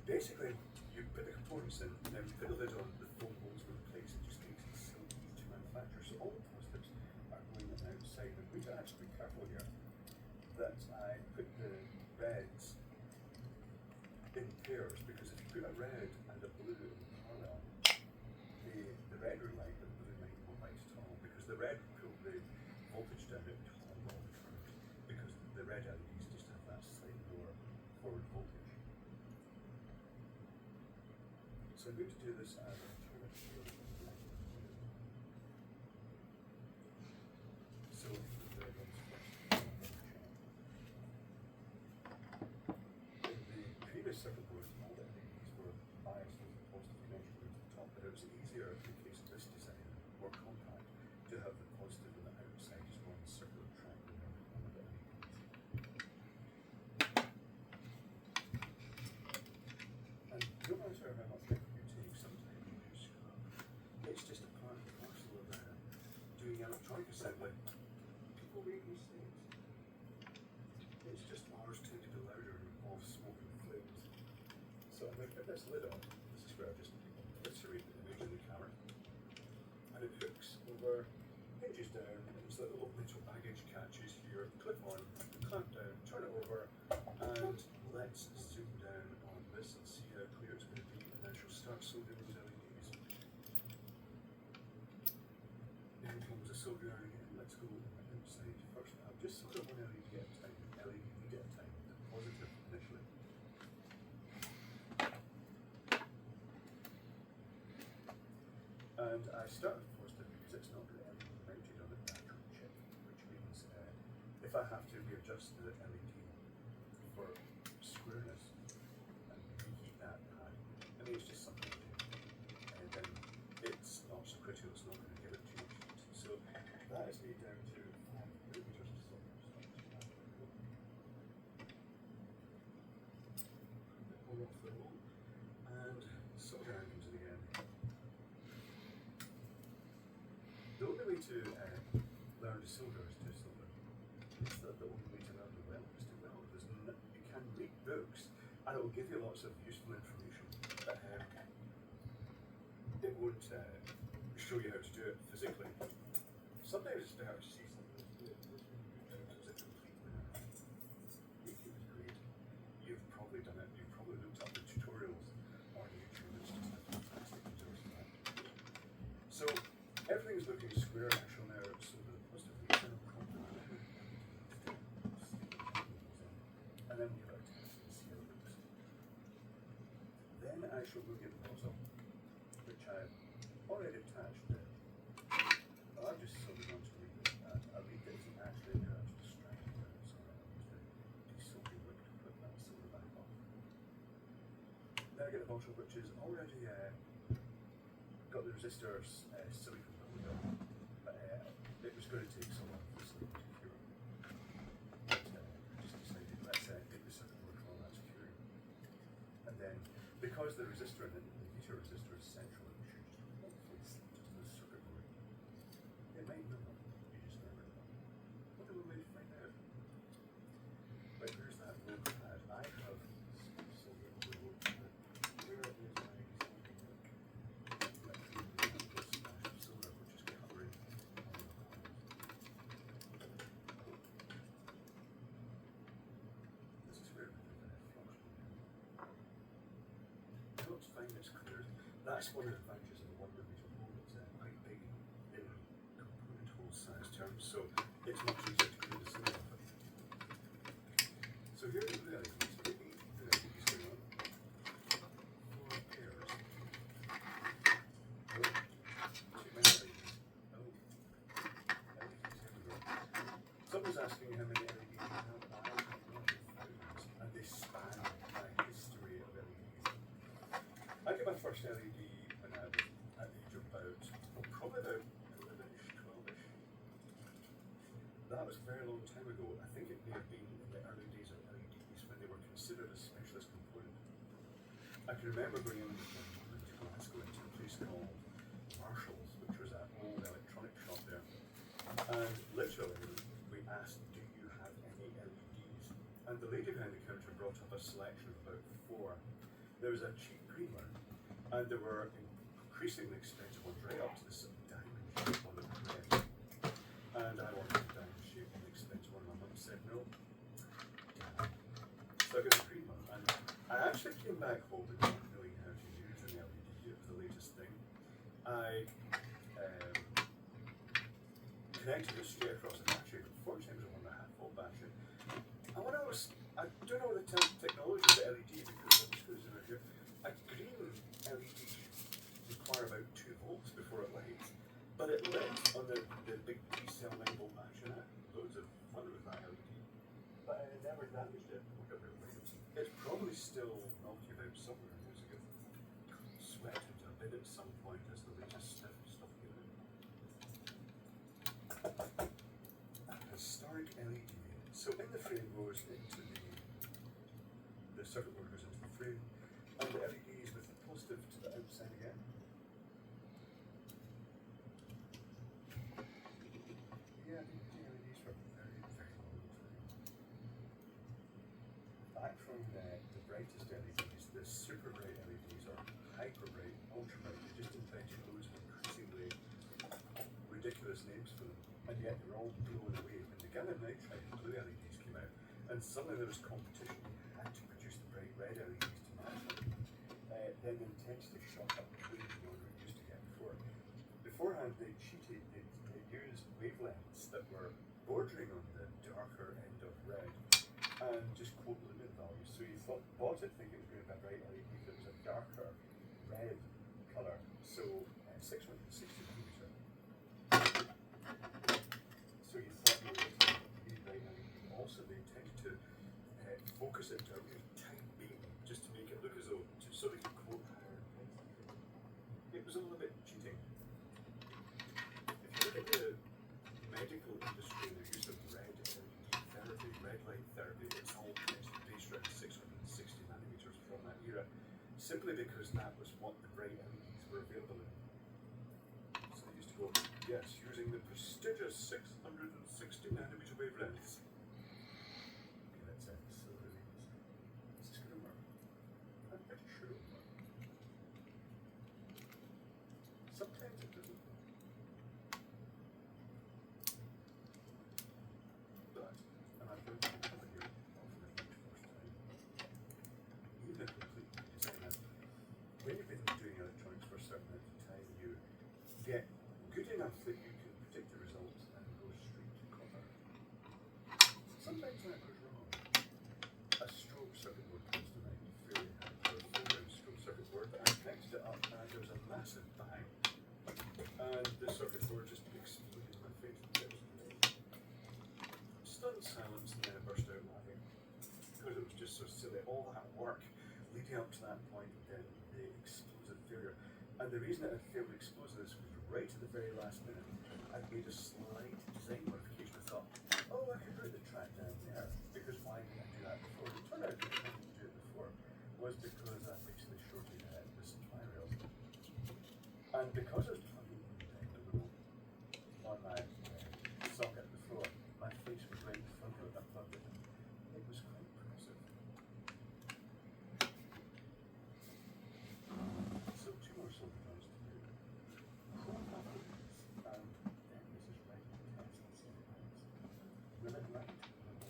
Speaker 2: basically, you put the components in, and then you put the lid on, the foam holes go in place. It just makes it so easy to manufacture. So all the positives are going outside. I'm going to actually be careful here that I put the reds in pairs, because if you put a red and a blue in parallel, the red will light, but the blue might not light at all, because the red will pull the voltage down at all the current, because the red LEDs just have that slightly lower forward voltage. So I'm going to do this as a turn it here. So the red one's first. In the previous circuit boards, all the LEDs were biased with a positive connection to the top, but it was easier in the case of this design, more compact, to have the positive on the outside as one circular track around one of the LEDs. And no matter how much effort you take, sometimes you do scrap. It's just a part and parcel of doing electronic assembly. People make mistakes. It's just ours tend to be louder and involve smoke and flames. So I'm going to put this lid on. This is where I just obliterate the image in the camera. And it hooks over, hinges down, and it's like little metal baggage catches here. Clip on, clamp down, turn it over, and let's zoom comes a solder iron again. Let's go outside first. I'll just solder one LED at a time, LED at a time, the positive initially. And I start with positive because it's not really mounted on a battery chip, which means if I have to readjust the LED for squareness and reheat that pad, I mean, it's just something to do. And then it's not so critical, it's not going to give it too much heat. So that is me down to 5 millimeters of solder. Pull off the roll and solder iron comes in again. The only way to learn to solder is to solder. It's not the only way to learn to weld is to weld. You can read books and it will give you lots of useful information, but it won't show you how to do it physically. Sometimes it's better to see something do it. It was a complete winner. It was great. You've probably done it. You've probably looked up the tutorials on YouTube. It's just a fantastic resource for that. So everything's looking square actually now, so the positive return and then we'll give it a test and see how it looks. Then I shall go get the nozzle, which I've already attached there. I've just soldered onto the lead that. A lead that isn't actually there, I was distracted by it, so I used the desoldering whip to put that solder back off. Then I get the bottle, which is already got the resistors silicone building up, but it was going to take so long for the silicone to cure. But just decided, let's get the circuit board while that's curing. And then, because the resistor in it, the meter resistor is central, it should just hopefully slip to the circuit board. It might not, you just never know. What do we wait to find out? Right, where's that road pad? I have soldered the road pad. Where is my soldering hook? Solder, which is covering all the holes. This is where the flux will go. No, it's fine, it's clear. That's one of the advantages of the 1 millimeter hole. It's quite big in component hole size terms, so it's much easier to clean the solder off it. So here are the LEDs. The LEDs going on. 4 pairs. Oh, too many LEDs. Oh, LEDs, here we go. Someone's asking how many LEDs you have. I have thousands, and they span my history of LEDs. I got my first LED when I was at the age of about, probably about 11ish, 12ish. That was a very long time ago. I think it may have been in the early days of LEDs when they were considered a specialist component. I can remember going into Glasgow into a place called Marshall's, which was an old electronic shop there. And literally, we asked, do you have any LEDs? And the lady behind the counter brought up a selection of about 4. There was a cheap green one, and there were increasingly expensive ones, right up to this diamond shape one that was red. And I wanted a diamond shape one, expensive one. My mum said no. So I got the green one, and I actually came back home and not knowing how to use an LED. It was the latest thing. I connected it straight across the battery, but fortunately it was a 1.5 volt battery. And when I don't know the technology of the LED because I'm just going to zoom out here. A green LED require about 2 volts before it lights, but it lit on the big D-cell 9 volt battery, and I had loads of fun with that LED. But I never damaged it. It's probably still knocking about somewhere. There's a good sweat into a bit at some point as the latest stuff came in. A historic LED. So in the frame goes into the circuit board goes into the frame, and the LEDs with the positive to the outside again. Yeah, I've been using LEDs for a very, very long time. Back from the brightest LEDs, the super bright LEDs are hyper bright, ultra bright. They just invented loads of increasingly ridiculous names for them, and yet they're all blown away. When the gallium nitride blue LEDs came out, and suddenly there was competition, you had to produce the bright red LEDs to match them. Then the intensity shot up way beyond what it used to get before. Beforehand, they cheated. They wavelengths that were bordering on the darker end of red and just quote lumen values. So you bought it thinking it was going to be a bright LED, but it was a darker red colour. So 660 millimetre. So you thought you were getting a really bright LED. Also, they tended to focus it into a really tight beam just to make it look as though, so they could quote higher intensity. It was a little bit cheating. If you look at the medical industry, the use of red therapy, red light therapy, it's all based around 660 nanometers from that era, simply because that was what the bright LEDs were available in. So they used to go, yes, using the prestigious 660 nanometer wavelengths. Okay, that's it. So is this going to work? I'm pretty sure it'll work. Sometimes it doesn't work. But, and I'm going to cover here off the first time. Even a complete designer, when you've been doing electronics for a certain amount of time, you get good enough that you can predict the results and go straight to cover. Sometimes that goes wrong. A strobe circuit board comes to mind, fairly hardcore full-round strobe circuit board, but I connected it up and there was a massive bang. And the circuit board just exploded in my face. It was great. Stunned silence, and then I burst out laughing. Because it was just so silly. All that work leading up to that point, then the explosive failure. And the reason it had failed explosiveness was right at the very last minute. I'd made a slight design modification. I thought, oh, I could route the track down there. Because why didn't I do that before? It turned out the reason I didn't do it before was because I basically shorted the supply rails. And because I was plugging in the little on my socket at the floor, my face was right in front of it. I plugged it in. It was quite impressive. So 2 more silver ones to do. And then this is right in the test and silver ones. Will it light? Will it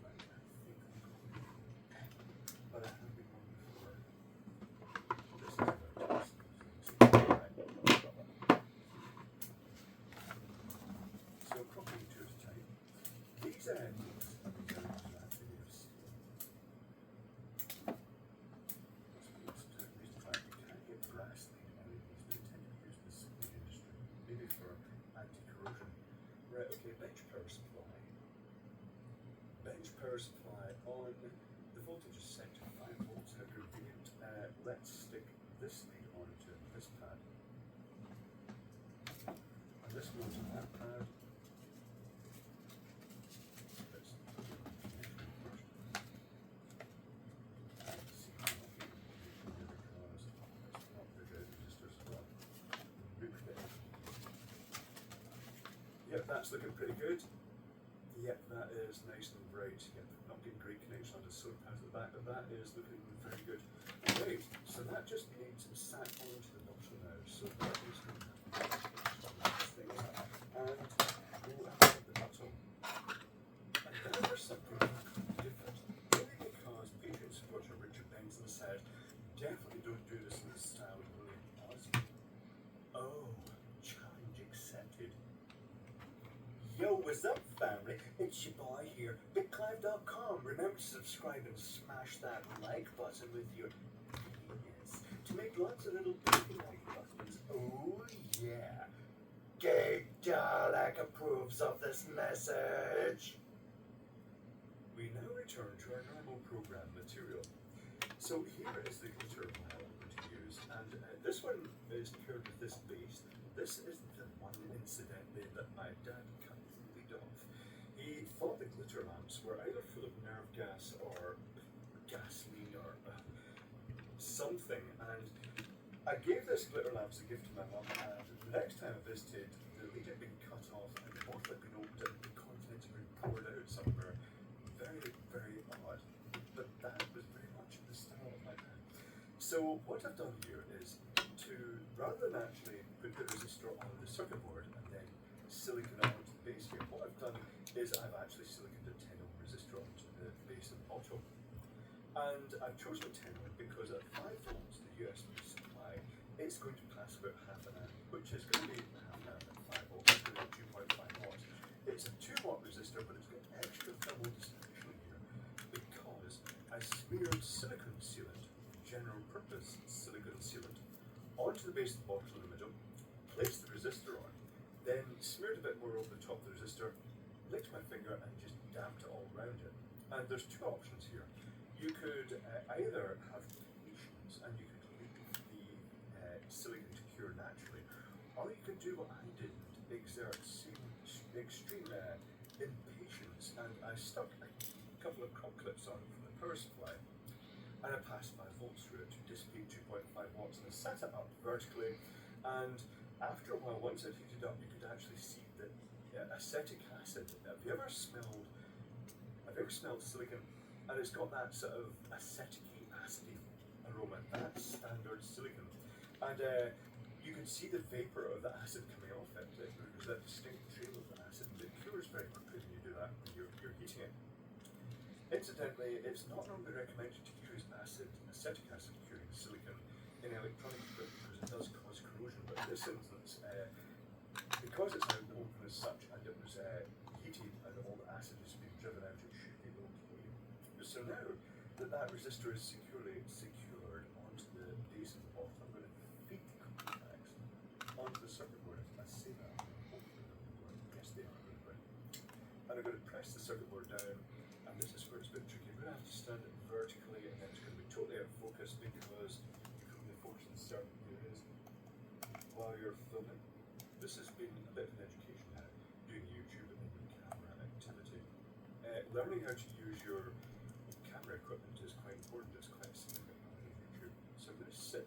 Speaker 2: light? I think I'm going to. But I have been wrong before. This is about test. So copying 2 at a time. These ends are down to that video of steel. Let's do at least try. You can't get brass lead LEDs, but they tend to be used in the steel industry, maybe for anti-corrosion. Right, okay, bench power supply. Bench power supply on, the voltage is set to 5 volts, how convenient. Let's stick this lead onto this pad. And this goes on that pad. Let's put it on the connection first. And see how much we can do here because it's not the good resistors as well. Look there. Yep, that's looking pretty good. Yep, that is nice and bright. Yep, not getting great connection on the solar panels at the back, but that is looking very good. Right, so that just needs sat onto the bottom now. So that is going to have this thing. And we'll have the bottom. And then there's something different. Only because Patreon supporter Richard Benson said, definitely don't do this in the style of William Osmond. Oh, challenge accepted. Yo, what's up, family? It's your boy here, BigClive.com. Remember to subscribe and smash that like button with your penis to make lots of little baby like buttons. Oh, yeah. Gay Dalek approves of this message. We now return to our normal program material. So here is the glitter vial we're going to use, and this one is paired with this base. This is the one, incidentally, that my dad cut the lead off. He thought the glitter lamps were either full of nerve gas or gasoline or something, and I gave this glitter lamp as a gift to my mum, and the next time I visited, the lead had been cut off and the bottle had been opened and the contents had been poured out somewhere. Very, very odd, but that was very much the style of my dad. So what I've done here is to, rather than actually put the resistor on the circuit board and then silicon it onto the base here, what I've done is I've actually siliconed a 10 ohm resistor onto the base of the bottle. And I've chosen 10 ohm because at 5 volts, the USB supply, it's going to pass about half an amp, which is going to be half an amp at 5 volts, it's going to be 2.5 watts. then smeared a bit more over the top of the resistor, licked my finger and just dabbed it all around it. And there's two options here. You could either have patience and you could leave the silicon to cure naturally, or you could do what I did, exert extreme impatience, and I stuck a couple of crop clips on from the power supply, and I passed 5 volts through it to dissipate 2.5 watts, and I sat it up vertically, and after a while, once it heated up, you could actually see that acetic acid. Have you ever smelled silicon? And it's got that sort of acetic-y, acidy aroma. That's standard silicon. And you can see the vapor of the acid coming off it. There's that distinct trail of the acid, and it cures very quickly when you do that when you're heating it. Incidentally, it's not normally recommended to use acetic acid curing silicon in electronic equipment because it does cause corrosion. But in this instance, because it's out in the open as such, and it was heated and all the acid has been driven out, it should be okay. So now that that resistor is securely secured onto the base of the box, I'm going to feed the contacts onto the circuit board. I say that, hopefully they're going. Yes, they are going right. And I'm going to press the circuit board down, and this is where it's a bit tricky. I'm going to have to stand it vertically, and then it's going to be totally out of focus because you can only focus in certain areas while you're filming. This has been a bit of an education now, doing YouTube and camera activity. Learning how to use your camera equipment is quite important. It's quite a significant part of YouTube. So I'm going to sit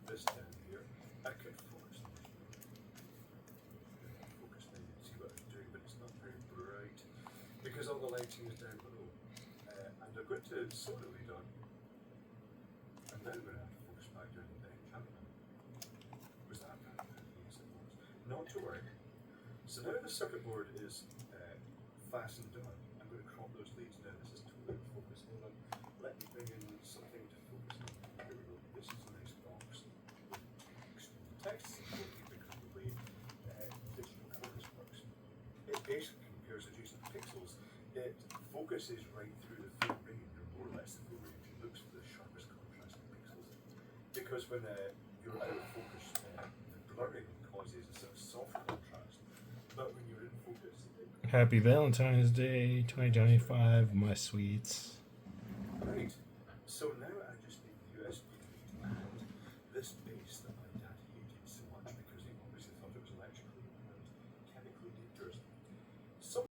Speaker 2: this down here. I could focus on this. Focus now, you can see what I'm doing, but it's not very bright because all the lighting is down below. And I'm going to sew the lead on. And now I'm going to have to focus back down the bench, haven't I? Was that bad? Yes, it was. Not to worry. So now the circuit board is fastened on. I'm going to crop those leads now. This is totally out of focus. Hold on. Let me bring in something to focus on. Here we go. This is a nice box. Text simply because of the way digital focus works. It basically compares adjacent pixels. It focuses right through the full range, or more or less the full range. It looks for the sharpest contrasting pixels. Because when you're out of focus, the blurring causes a sort of soft contrast. But when you're in focus,
Speaker 3: Happy Valentine's Day 2025, my sweets.
Speaker 2: right. So now I just need the USB lead and this